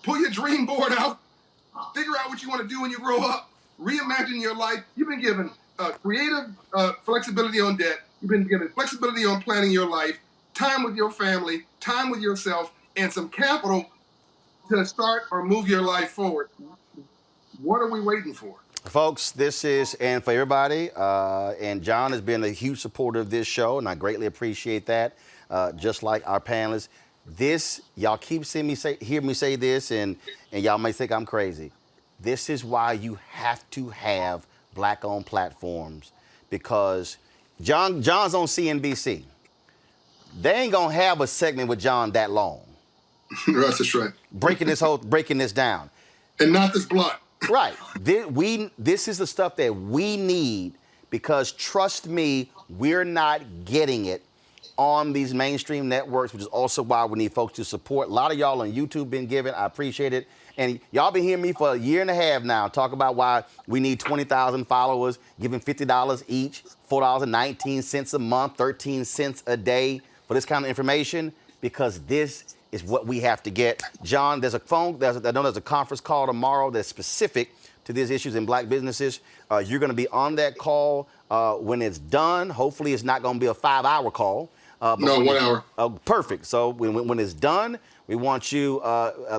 Pull your dream board out. Figure out what you want to do when you grow up. Reimagine your life. You've been given creative flexibility on debt. You've been given flexibility on planning your life, time with your family, time with yourself, and some capital to start or move your life forward. What are we waiting for? Folks, this is, and for everybody, and John has been a huge supporter of this show, and I greatly appreciate that, just like our panelists. This, y'all keep seeing me hear me say this, and y'all may think I'm crazy. This is why you have to have black-owned platforms, because John's on CNBC. They ain't gonna have a segment with John that long. That's right. Breaking this down. And not this blunt. Right. This is the stuff that we need, because trust me, we're not getting it on these mainstream networks, which is also why we need folks to support. A lot of y'all on YouTube been giving. I appreciate it. And y'all been hearing me for a year and a half now talk about why we need 20,000 followers, giving $50 each, $4.19 a month, 13 cents a day for this kind of information, because this is what we have to get. John, there's a conference call tomorrow that's specific to these issues in black businesses. You're going to be on that call when it's done. Hopefully it's not going to be a 5-hour call. No, 1 hour. Perfect. So when it's done, we want you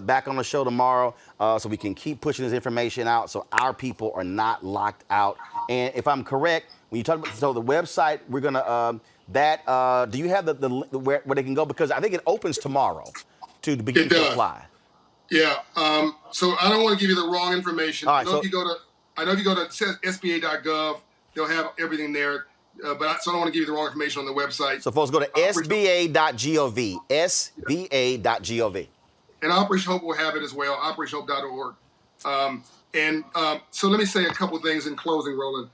back on the show tomorrow so we can keep pushing this information out so our people are not locked out. And if I'm correct, when you talk about the website, we're going to, do you have where they can go? Because I think it opens tomorrow to begin to apply. Yeah. So I don't want to give you the wrong information. All right, if you go to sba.gov, they'll have everything there. But I don't want to give you the wrong information on the website. So folks, go to sba.gov, sba.gov. And Operation Hope will have it as well, operationhope.org. So let me say a couple of things in closing, Roland.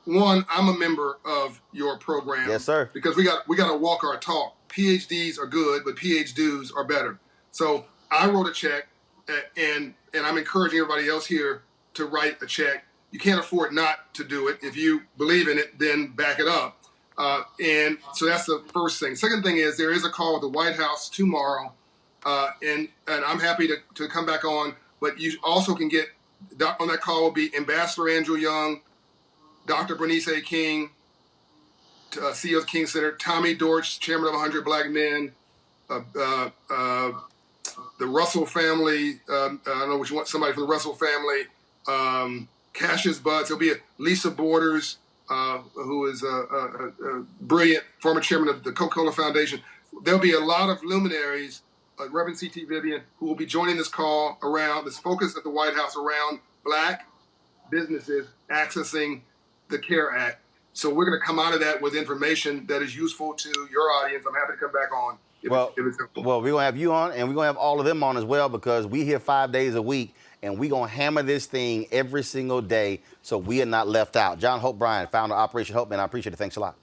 One, I'm a member of your program. Yes, sir. Because we got to walk our talk. PhDs are good, but PhDs are better. So I wrote a check, and I'm encouraging everybody else here to write a check. You can't afford not to do it. If you believe in it, then back it up. And so that's the first thing. Second thing is there is a call with the White House tomorrow, and I'm happy to come back on. But you also can get on that call will be Ambassador Andrew Young, Dr. Bernice A. King, CEO of King Center, Tommy Dortch, Chairman of 100 Black Men, the Russell family. I don't know which one. Somebody from the Russell family. Cassius Butts. There'll be Lisa Borders, who is a brilliant former chairman of the Coca-Cola Foundation. There'll be a lot of luminaries, Reverend C.T. Vivian, who will be joining this call around this focus at the White House around black businesses accessing the CARE Act. So we're going to come out of that with information that is useful to your audience. I'm happy to come back on if it's helpful. Well, we're going to have you on, and we're going to have all of them on as well, because we here 5 days a week. And we're going to hammer this thing every single day so we are not left out. John Hope Bryan, founder of Operation Hope, man, I appreciate it. Thanks a lot.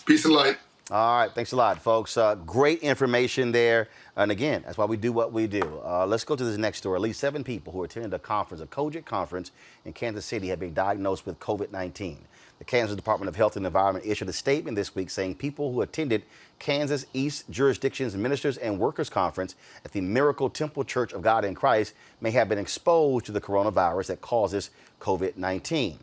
Peace and light. All right. Thanks a lot, folks. Great information there. And again, that's why we do what we do. Let's go to this next story. At least 7 people who attended a COGIT conference in Kansas City have been diagnosed with COVID-19. The Kansas Department of Health and Environment issued a statement this week saying people who attended Kansas East Jurisdiction's Ministers and Workers Conference at the Miracle Temple Church of God in Christ may have been exposed to the coronavirus that causes COVID-19.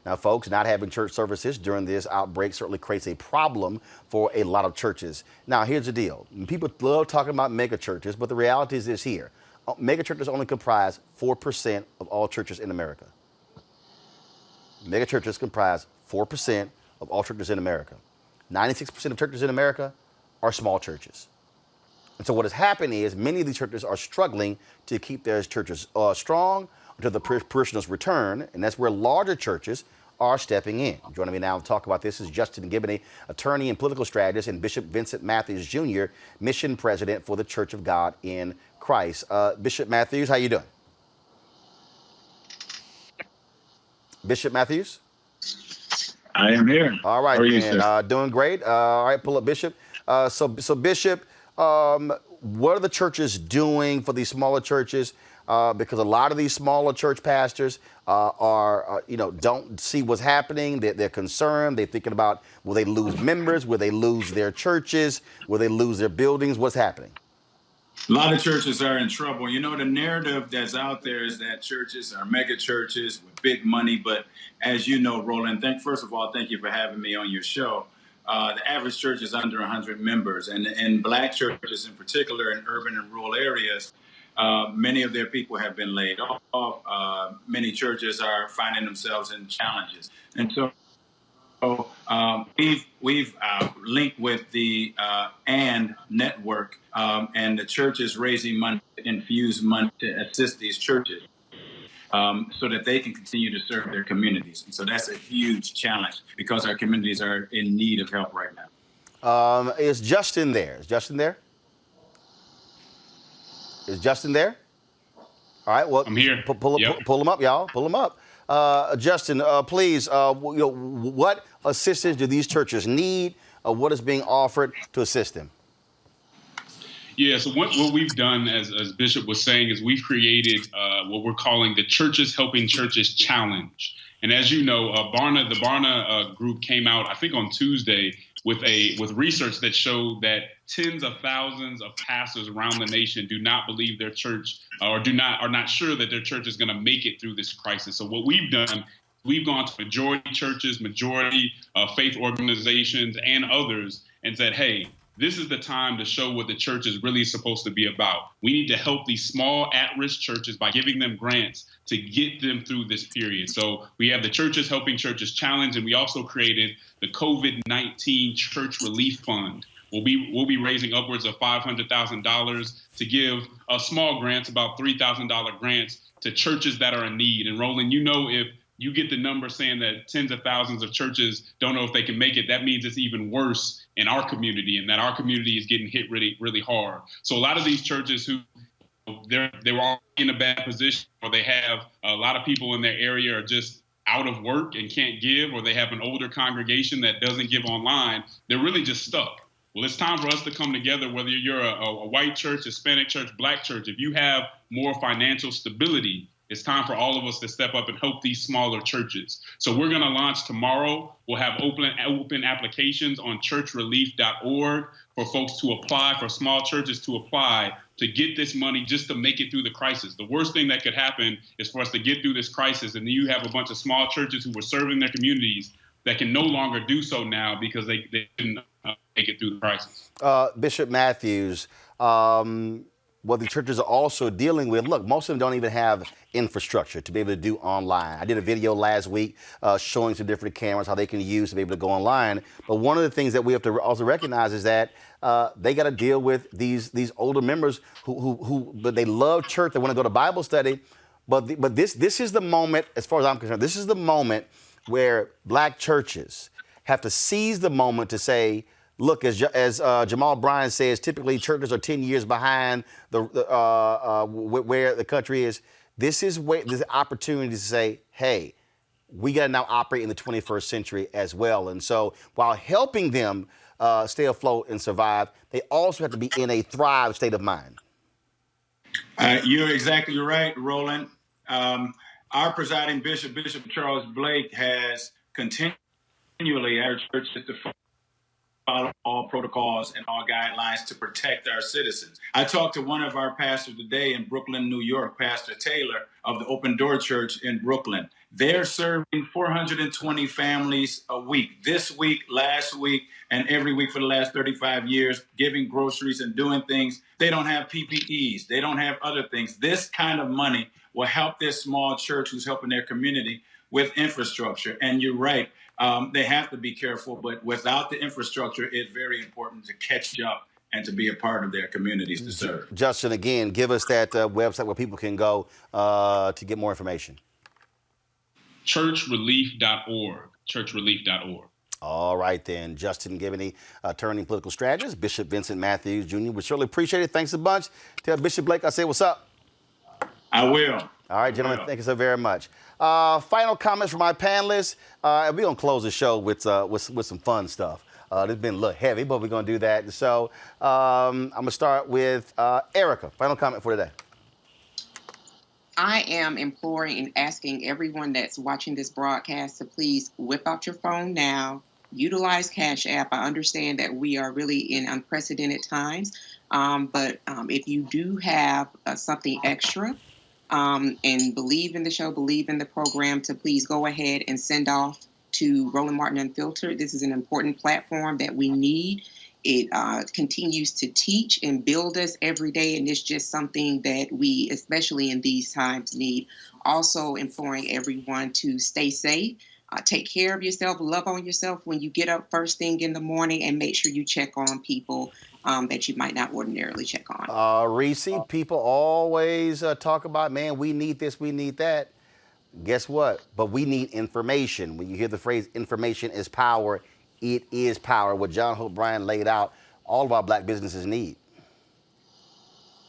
Now, folks, not having church services during this outbreak certainly creates a problem for a lot of churches. Now, here's the deal. People love talking about mega churches, but the reality is this here. Mega churches only comprise 4% of all churches in America. Mega churches comprise 4% of all churches in America. 96% of churches in America are small churches. And so what has happened is many of these churches are struggling to keep their churches strong until the parishioners return, and that's where larger churches are stepping in. Joining me now to talk about this is Justin Giboney, attorney and political strategist, and Bishop Vincent Matthews Jr., mission president for the Church of God in Christ. Bishop Matthews, how you doing? Bishop Matthews? I am here. All right, how are you, man. sir? Doing great. All right, pull up Bishop. So Bishop, what are the churches doing for these smaller churches? because a lot of these smaller church pastors don't see what's happening. They're concerned. They're thinking about, will they lose members? Will they lose their churches? Will they lose their buildings? What's happening? A lot of churches are in trouble. The narrative that's out there is that churches are mega churches with big money. But as you know, Roland, first of all, thank you for having me on your show. The average church is under 100 members. And Black churches in particular in urban and rural areas, many of their people have been laid off. Many churches are finding themselves in challenges. And so we've linked with the AND network, and the church is raising money, infuse money to assist these churches so that they can continue to serve their communities. And so that's a huge challenge because our communities are in need of help right now. Is Justin there? Is Justin there? Is Justin there? All right. Well, I'm here. Pull him up, y'all. Pull him up. Justin, please. What assistance do these churches need? What is being offered to assist them? Yeah. So what we've done, as Bishop was saying, is we've created what we're calling the Churches Helping Churches Challenge. And as you know, the Barna group came out, I think on Tuesday, with research that showed that tens of thousands of pastors around the nation do not believe their church are not sure that their church is going to make it through this crisis. So what we've done, we've gone to majority churches, majority faith organizations, and others, and said, hey, this is the time to show what the church is really supposed to be about. We need to help these small at-risk churches by giving them grants to get them through this period. So we have the Churches Helping Churches Challenge, and we also created the COVID-19 Church Relief Fund. We'll be raising upwards of $500,000 to give small grants, about $3,000 grants to churches that are in need. And Roland, if you get the number saying that tens of thousands of churches don't know if they can make it, that means it's even worse in our community, and that our community is getting hit really, really hard. So a lot of these churches who they were all in a bad position, or they have a lot of people in their area are just out of work and can't give, or they have an older congregation that doesn't give online, they're really just stuck. Well, it's time for us to come together, whether you're a white church, Hispanic church, Black church. If you have more financial stability, it's time for all of us to step up and help these smaller churches. So we're going to launch tomorrow. We'll have open applications on churchrelief.org for folks to apply, for small churches to apply to get this money just to make it through the crisis. The worst thing that could happen is for us to get through this crisis, and then you have a bunch of small churches who were serving their communities that can no longer do so now because they didn't make it through the crisis. Bishop Matthews, what the churches are also dealing with, look, most of them don't even have infrastructure to be able to do online. I did a video last week showing some different cameras, how they can use to be able to go online. But one of the things that we have to also recognize is that they got to deal with these older members who but they love church, they want to go to Bible study. But this is the moment, as far as I'm concerned, this is the moment where Black churches have to seize the moment to say, look, as Jamal Bryant says, typically churches are 10 years behind where the country is. This is an opportunity to say, hey, we got to now operate in the 21st century as well. And so while helping them stay afloat and survive, they also have to be in a thrive state of mind. You're exactly right, Roland. Our presiding bishop, Bishop Charles Blake, has continually urged churches to follow all protocols and all guidelines to protect our citizens. I talked to one of our pastors today in Brooklyn, New York, Pastor Taylor of the Open Door Church in Brooklyn. They're serving 420 families a week, this week, last week, and every week for the last 35 years, giving groceries and doing things. They don't have PPEs. They don't have other things. This kind of money will help this small church who's helping their community with infrastructure. And you're right. They have to be careful, but without the infrastructure, it's very important to catch up and to be a part of their communities to serve. Justin, again, give us that website where people can go to get more information. Churchrelief.org. Churchrelief.org. All right, then. Justin Giboney, attorney, political strategist, Bishop Vincent Matthews Jr. We surely appreciate it. Thanks a bunch. Tell Bishop Blake I say what's up. I will. All right, gentlemen, thank you so very much. Final comments from my panelists. We're going to close the show with some fun stuff. It's been a little heavy, but we're going to do that. So I'm going to start with Erica. Final comment for today. I am imploring and asking everyone that's watching this broadcast to please whip out your phone now, utilize Cash App. I understand that we are really in unprecedented times, but if you do have something extra and believe in the show, believe in the program, to please go ahead and send off to Roland Martin Unfiltered. This is an important platform that we need. It continues to teach and build us every day, and it's just something that we, especially in these times, need. Also imploring everyone to stay safe, take care of yourself, love on yourself when you get up first thing in the morning, and make sure you check on people that you might not ordinarily check on. Reese, people always talk about, man, we need this, we need that. Guess what? But we need information. When you hear the phrase information is power, it is power. What John Hope Bryant laid out, all of our black businesses need.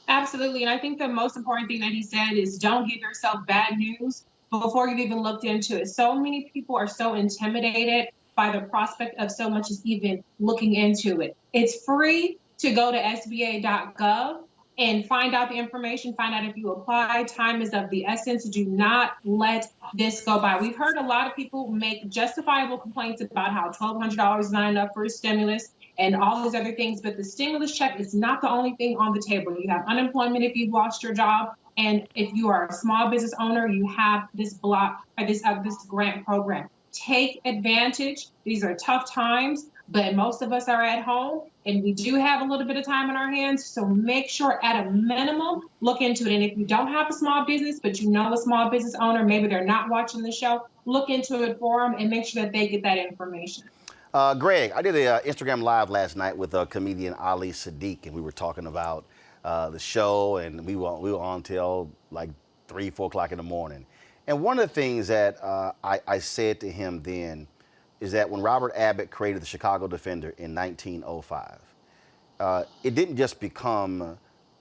Absolutely. And I think the most important thing that he said is don't give yourself bad news before you've even looked into it. So many people are so intimidated by the prospect of so much as even looking into it. It's free to go to sba.gov and find out the information, find out if you apply. Time is of the essence. Do not let this go by. We've heard a lot of people make justifiable complaints about how $1,200 is not enough for a stimulus and all those other things, but the stimulus check is not the only thing on the table. You have unemployment if you've lost your job, and if you are a small business owner, you have this this grant program. Take advantage. These are tough times, but most of us are at home and we do have a little bit of time on our hands. So make sure at a minimum, look into it. And if you don't have a small business, but you know a small business owner, maybe they're not watching the show, look into it for them and make sure that they get that information. Greg, I did an Instagram Live last night with comedian Ali Sadiq, and we were talking about the show, and we were on till like 3, 4 o'clock in the morning. And one of the things that I said to him then is that when Robert Abbott created the Chicago Defender in 1905, it didn't just become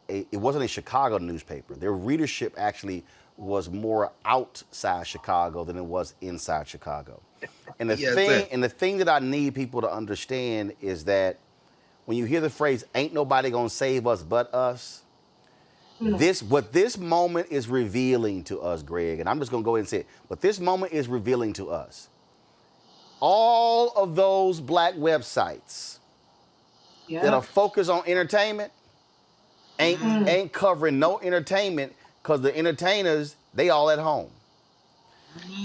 it wasn't a Chicago newspaper. Their readership actually was more outside Chicago than it was inside Chicago. And the thing that I need people to understand is that when you hear the phrase, ain't nobody gonna save us but us, what this moment is revealing to us, Greg, and I'm just gonna go ahead and say it, what this moment is revealing to us, all of those black websites that are focused on entertainment ain't covering no entertainment, because the entertainers, they all at home.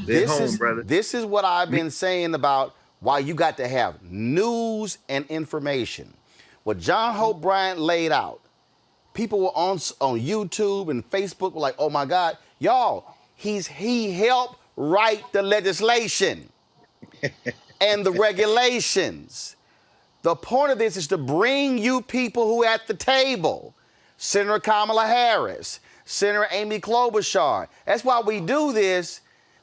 This is what I've been saying about why you got to have news and information. What John Hope Bryant laid out, people were on YouTube and Facebook were like, oh my God, y'all, he helped write the legislation and the regulations. The point of this is to bring you people who are at the table. Senator Kamala Harris, Senator Amy Klobuchar. That's why we do this.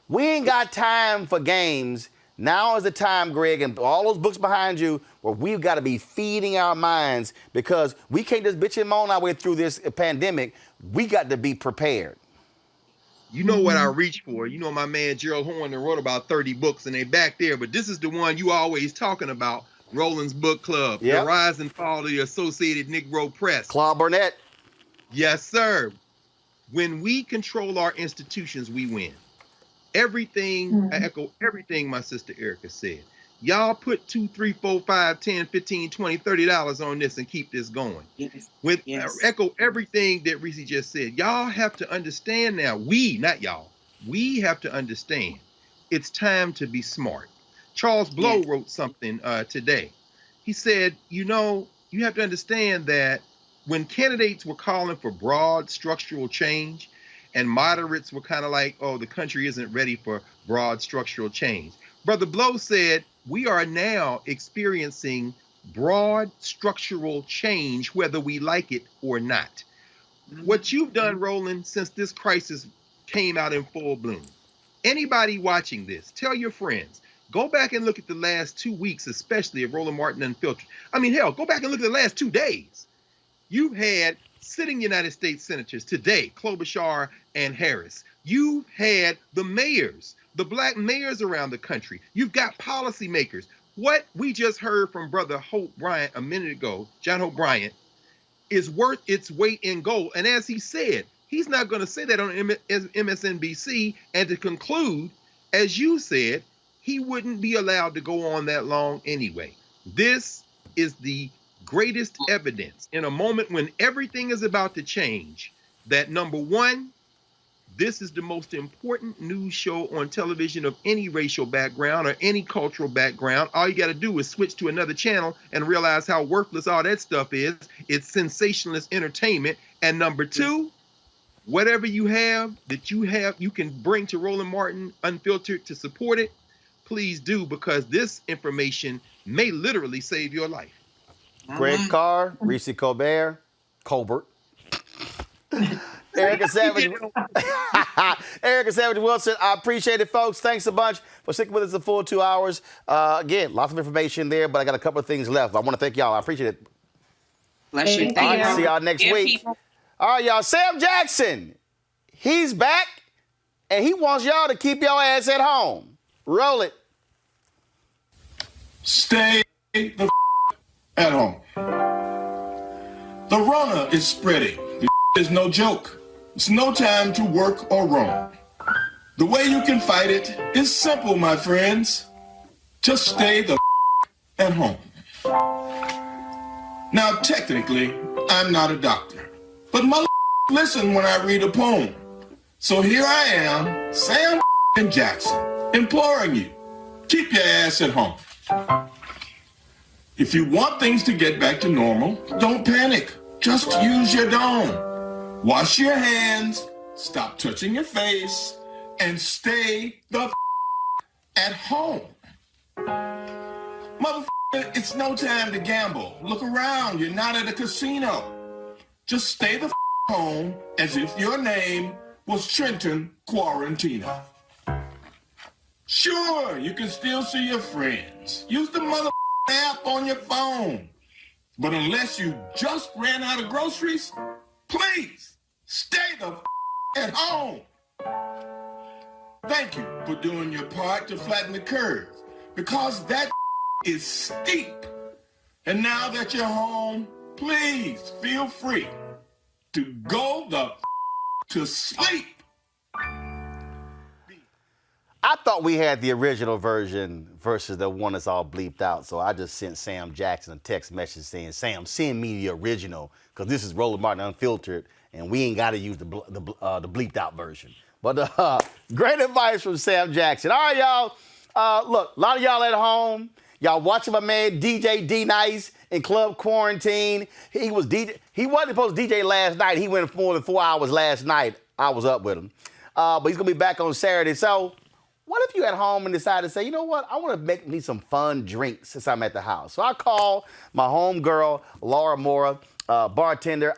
We ain't got time for games. Now is the time, Greg, and all those books behind you, where we've got to be feeding our minds, because we can't just bitch and moan our way through this pandemic. We got to be prepared. You know what I reach for. You know my man Gerald Horn wrote about 30 books, and they back there. But this is the one you always talking about, Roland's Book Club, The Rise and Fall of the Associated Negro Press. Claude Burnett. Yes, sir. When we control our institutions, we win. Everything, I echo everything my sister Erica said. Y'all put $2, $3, $4, $5, $10, $15, $20, $30 on this and keep this going. Echo everything that Reese just said. Y'all have to understand now, not y'all, we have to understand it's time to be smart. Charles Blow wrote something today. He said, you know, you have to understand that when candidates were calling for broad structural change, and moderates were kind of like, oh, the country isn't ready for broad structural change. Brother Blow said, we are now experiencing broad structural change, whether we like it or not. What you've done, Roland, since this crisis came out in full bloom, anybody watching this, tell your friends, go back and look at the last 2 weeks, especially of Roland Martin Unfiltered. I mean, hell, go back and look at the last 2 days. You've had sitting United States senators today, Klobuchar and Harris. You've had the mayors, the black mayors around the country. You've got policymakers. What we just heard from Brother Hope Bryant a minute ago, John Hope Bryant, is worth its weight in gold. And as he said, He's not going to say that on MSNBC and to conclude, as you said, he wouldn't be allowed to go on that long anyway. This is the greatest evidence in a moment when everything is about to change that, number one, this is the most important news show on television of any racial background or any cultural background. All you got to do is switch to another channel and realize how worthless all that stuff is. It's sensationalist entertainment. And number two, whatever you can bring to Roland Martin Unfiltered to support it, please do, because this information may literally save your life. Greg Carr, Reese Colbert, Erica Savage. Erica Savage Wilson, I appreciate it, folks. Thanks a bunch for sticking with us the full 2 hours. Again, lots of information there, but I got a couple of things left. I want to thank y'all. I appreciate it. Bless you. All right, see y'all next week. All right, y'all. Sam Jackson, he's back, and he wants y'all to keep your ass at home. Roll it. Stay the at home. The Rona is spreading. This is no joke. It's no time to work or roam. The way you can fight it is simple, my friends. Just stay the at home. Now, technically, I'm not a doctor, but listen when I read a poem. So here I am, Sam Jackson, imploring you, keep your ass at home. If you want things to get back to normal, don't panic. Just use your dome. Wash your hands, stop touching your face, and stay the at home. Motherfucker, it's no time to gamble. Look around, you're not at a casino. Just stay the home as if your name was Trenton Quarantino. Sure, you can still see your friends. Use the app on your phone. But unless you just ran out of groceries, please stay the at home. Thank you for doing your part to flatten the curve, because that is steep. And now that you're home, please feel free to go to sleep. I thought we had the original version versus the one that's all bleeped out, so I just sent Sam Jackson a text message saying, Sam, send me the original, because this is Roland Martin Unfiltered, and we ain't got to use the bleeped out version. But great advice from Sam Jackson. All right, y'all. Look, a lot of y'all at home. Y'all watching my man DJ D-Nice in Club Quarantine. He wasn't supposed to DJ last night. He went more than 4 hours last night. I was up with him. But he's going to be back on Saturday. So what if you at home and decide to say, you know what, I want to make me some fun drinks since I'm at the house. So I called my home girl, Laura Mora, bartender,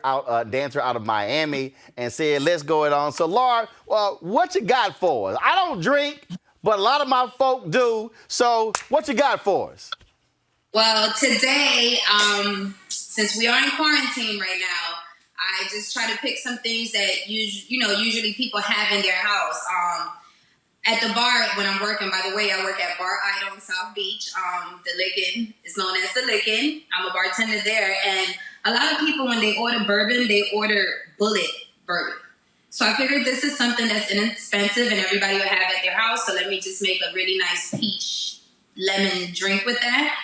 dancer out of Miami, and said, let's go it on. So Laura, what you got for us? I don't drink, but a lot of my folk do. So what you got for us? Well, today, since we are in quarantine right now, I just try to pick some things that usually people have in their house. At the bar when I'm working, by the way, I work at Bar Idol in South Beach. The Lickin' is known as the Lickin'. I'm a bartender there, and a lot of people, when they order bourbon, they order bullet bourbon. So I figured this is something that's inexpensive and everybody would have at their house. So let me just make a really nice peach lemon drink with that.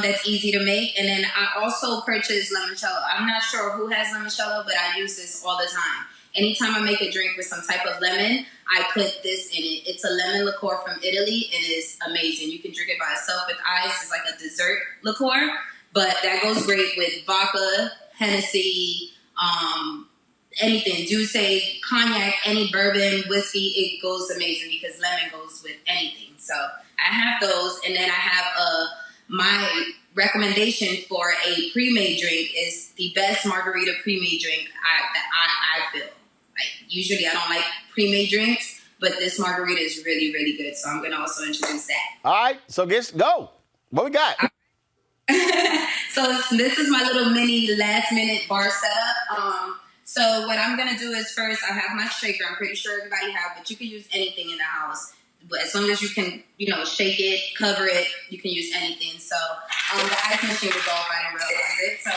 That's easy to make. And then I also purchased limoncello. I'm not sure who has limoncello, but I use this all the time. Anytime I make a drink with some type of lemon, I put this in it. It's a lemon liqueur from Italy, and it's amazing. You can drink it by itself with ice. It's like a dessert liqueur, but that goes great with vodka, Hennessy, anything, Douce, cognac, any bourbon, whiskey. It goes amazing because lemon goes with anything. So I have those, and then I have my recommendation for a pre-made drink is the best margarita pre-made drink I feel. Like, usually I don't like pre-made drinks, but this margarita is really, really good. So I'm going to also introduce that. All right, so go. What we got? So this is my little mini last-minute bar setup. So what I'm going to do is first I have my shaker. I'm pretty sure everybody have, but you can use anything in the house. But as long as you can, shake it, cover it, you can use anything. So the ice machine was off. I didn't realize it. So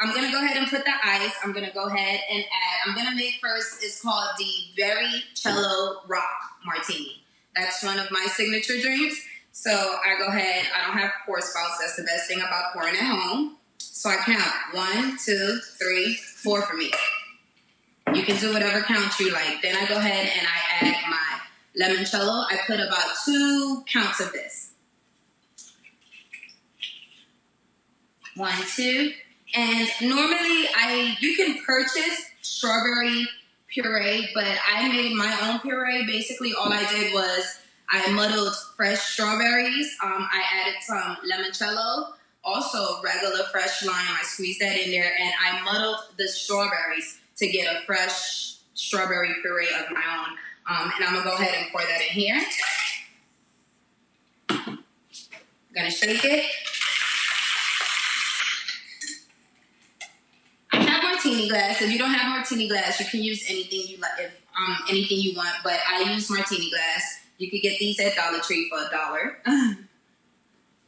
I'm going to go go ahead and put the ice. I'm going to go ahead and add. I'm going to make first, it's called the Very Cello Rock Martini. That's one of my signature drinks. So I go ahead. I don't have pour spouts. That's the best thing about pouring at home. So I count 1, 2, 3, 4 for me. You can do whatever count you like. Then I go ahead and I add my limoncello. I put about 2 counts of this. 1, 2. And normally you can purchase strawberry puree, but I made my own puree. Basically, all I did was I muddled fresh strawberries. I added some limoncello, also regular fresh lime. I squeezed that in there, and I muddled the strawberries to get a fresh strawberry puree of my own. And I'm gonna go ahead and pour that in here. I'm gonna shake it. Martini glass. If you don't have martini glass, you can use anything you like. Anything you want, but I use martini glass. You could get these at Dollar Tree for $1. And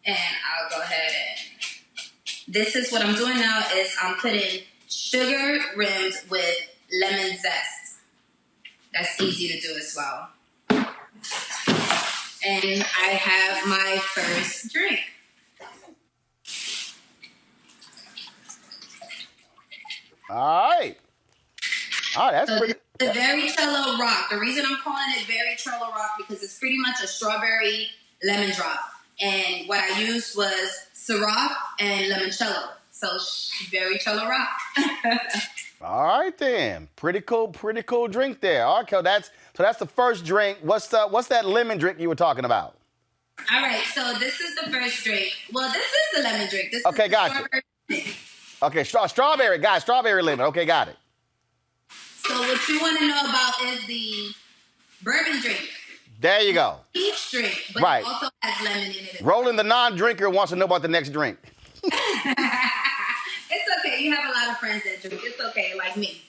I'll go ahead and this is what I'm doing now is I'm putting sugar rimmed with lemon zest. That's easy to do as well. And I have my first drink. All right. All right, that's so pretty. The Very Cello Rock. The reason I'm calling it Very Cello Rock because it's pretty much a strawberry lemon drop. And what I used was Ciroc and limoncello. So Very Cello Rock. All right then. Pretty cool drink there. All right, so that's the first drink. What's that lemon drink you were talking about? All right, so this is the first drink. Well, this is the lemon drink. This Okay, is the gotcha. strawberry drink. Okay, strawberry, guys, strawberry lemon. Okay, got it. So what you want to know about is the bourbon drink. There you go. Peach drink, but Right. it also has lemon in it. Roland, the non-drinker, wants to know about the next drink. It's okay. You have a lot of friends that drink. It's okay, like me.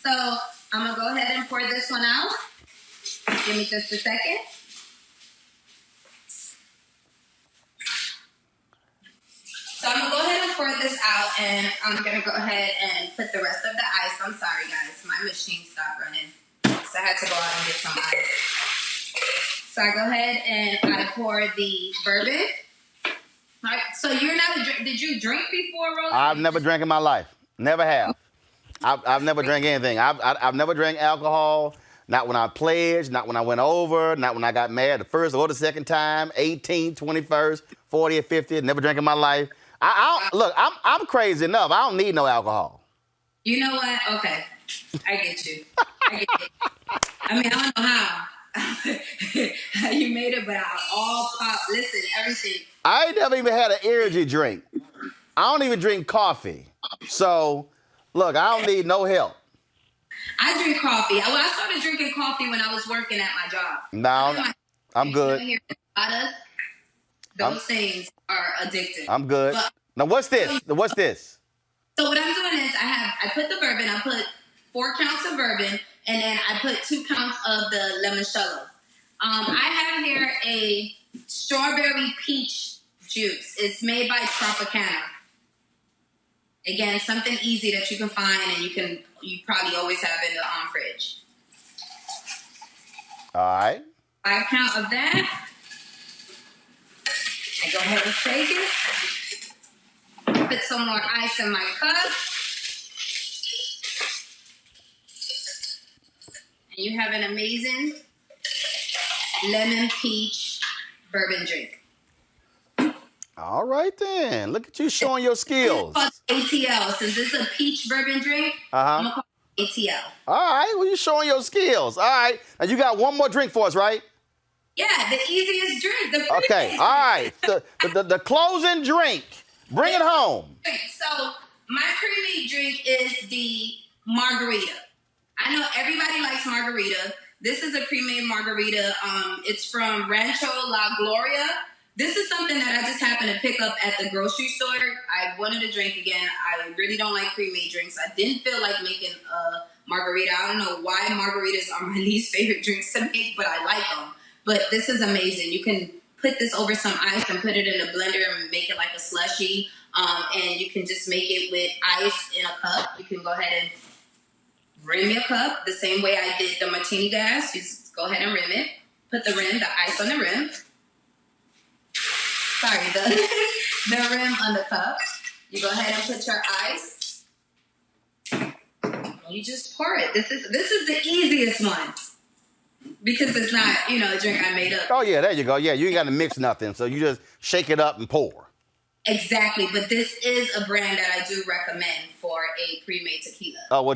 So I'm going to go ahead and pour this one out. Give me just a second. So I'm going to go ahead and pour this out, and I'm going to go ahead and put the rest of the ice. I'm sorry, guys. My machine stopped running, so I had to go out and get some ice. So I go ahead and I pour the bourbon. All right. So you're not a drink. Did you drink before, Roland? I've never drank in my life. Never have. I've never drank anything. I've never drank alcohol. Not when I pledged, not when I went over, not when I got married the first or the second time, 18th, 21st, 40th, 50th. Never drank in my life. Look, I'm crazy enough. I don't need no alcohol. You know what? Okay. I get you. I mean, I don't know how you made it, but all pop. Listen, everything. I ain't never even had an energy drink. I don't even drink coffee. So, look, I don't need no help. I drink coffee. Well, I started drinking coffee when I was working at my job. No, I'm good. Those things are addictive. I'm good. But, now, what's this? What's this? So what I'm doing is I put the bourbon. I put 4 counts of bourbon, and then I put 2 counts of the limoncello. I have here a strawberry peach juice. It's made by Tropicana. Again, something easy that you can find, and you probably always have in the fridge. All right. 5 count of that. I go ahead and shake it. Put some more ice in my cup. And you have an amazing lemon peach bourbon drink. All right then. Look at you showing your skills. ATL. Since this is a peach bourbon drink, I'm gonna call it ATL. All right. Well, you showing your skills. All right. Now you got one more drink for us, right? Yeah, the easiest drink. Okay. All right. The closing drink. Bring it home. So my pre-made drink is the margarita. I know everybody likes margarita. This is a pre-made margarita. It's from Rancho La Gloria. This is something that I just happened to pick up at the grocery store. I wanted to drink again. I really don't like pre-made drinks. I didn't feel like making a margarita. I don't know why margaritas are my least favorite drinks to make, but I like them. But this is amazing. You can put this over some ice and put it in a blender and make it like a slushie. And you can just make it with ice in a cup. You can go ahead and rim your cup the same way I did the martini glass. You just go ahead and rim it. Put the ice on the rim. Sorry, the rim on the cup. You go ahead and put your ice. You just pour it. This is the easiest one because it's not, a drink I made up. Oh yeah, there you go. Yeah, you ain't got to mix nothing, so you just shake it up and pour. Exactly, but this is a brand that I do recommend for a pre-made tequila. Oh,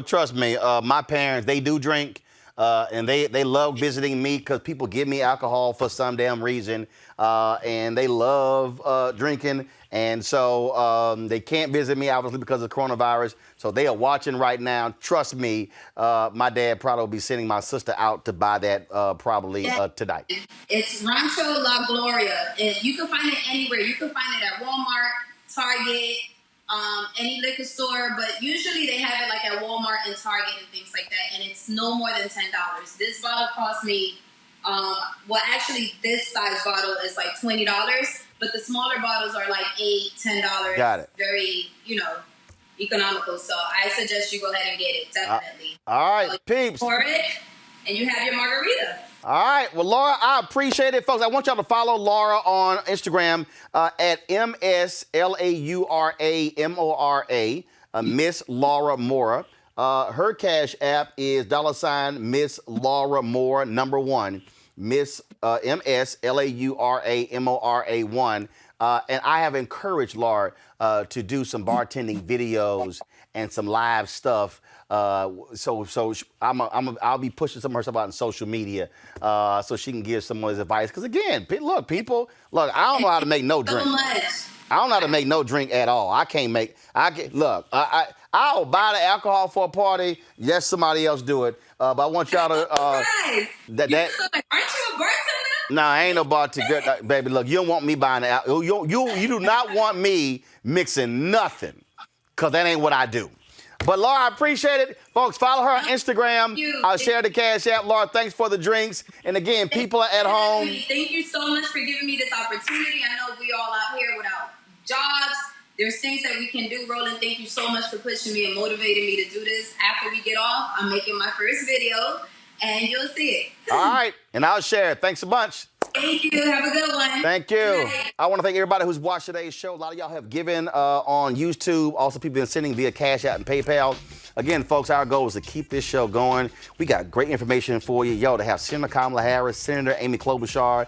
trust me. My parents, they do drink, and they love visiting me because people give me alcohol for some damn reason, and they love drinking, and so they can't visit me obviously because of coronavirus. So they are watching right now. Trust me, my dad probably will be sending my sister out to buy that probably tonight. It's Rancho La Gloria. You can find it anywhere. You can find it at Walmart, Target, any liquor store, but usually they have it like at Walmart and Target and things like that, and it's no more than $10. This bottle cost me, actually this size bottle is like $20, but the smaller bottles are like $8, $10. Got it. Very, economical, so I suggest you go ahead and get it, definitely. All right, peeps. Pour it, and you have your margarita. All right. Well, Laura, I appreciate it, folks. I want y'all to follow Laura on Instagram at MSLAURAMORA, Miss Laura Mora. Her Cash App is $Miss Laura Mora, #1, Miss MSLAURAMORA1. And I have encouraged Laura to do some bartending videos and some live stuff. So I'll be pushing some of her stuff out on social media so she can give some of his advice. Because again, look, I don't know how to make no drink. I don't know how to make no drink at all. I'll buy the alcohol for a party. Yes, somebody else do it. But I want y'all to aren't you a bartender? No, I ain't no bartender, baby. Look, you don't want me buying the alcohol. You do not want me mixing nothing, because that ain't what I do. But Laura, I appreciate it. Folks, follow her on Instagram. I'll share the Cash App. Laura, thanks for the drinks. And again, people at home. Thank you so much for giving me this opportunity. I know we all out here without jobs. There's things that we can do. Roland, thank you so much for pushing me and motivating me to do this. After we get off, I'm making my first video, and you'll see it. All right, and I'll share it. Thanks a bunch. Thank you. Have a good one. Thank you. I want to thank everybody who's watched today's show. A lot of y'all have given on YouTube. Also, people have been sending via Cash App and PayPal. Again, folks, our goal is to keep this show going. We got great information for you. To have Senator Kamala Harris, Senator Amy Klobuchar,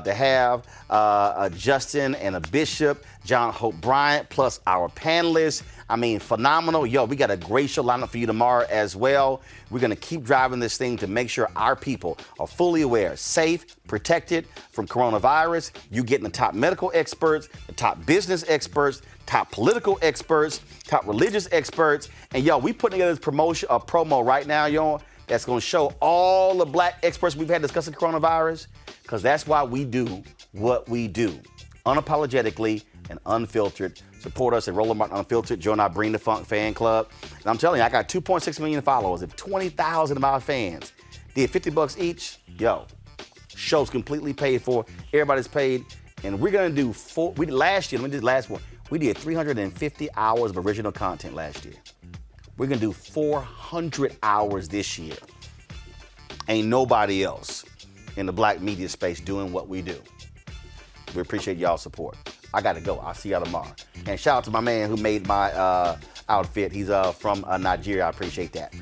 to have a Justin and a Bishop, John Hope Bryant, plus our panelists. I mean, phenomenal. We got a great show lined up for you tomorrow as well. We're going to keep driving this thing to make sure our people are fully aware, safe, protected from coronavirus. You getting the top medical experts, the top business experts, top political experts, top religious experts. And we putting together this promo right now, that's going to show all the black experts we've had discussing coronavirus, because that's why we do what we do, unapologetically and unfiltered. Support us at Roland Martin Unfiltered. Join our Bring the Funk fan club. And I'm telling you, I got 2.6 million followers. If 20,000 of our fans did $50 each, show's completely paid for. Everybody's paid. And we're going to do we did 350 hours of original content last year. We're going to do 400 hours this year. Ain't nobody else in the black media space doing what we do. We appreciate y'all's support. I got to go. I'll see y'all tomorrow. And shout out to my man who made my outfit. He's from Nigeria. I appreciate that.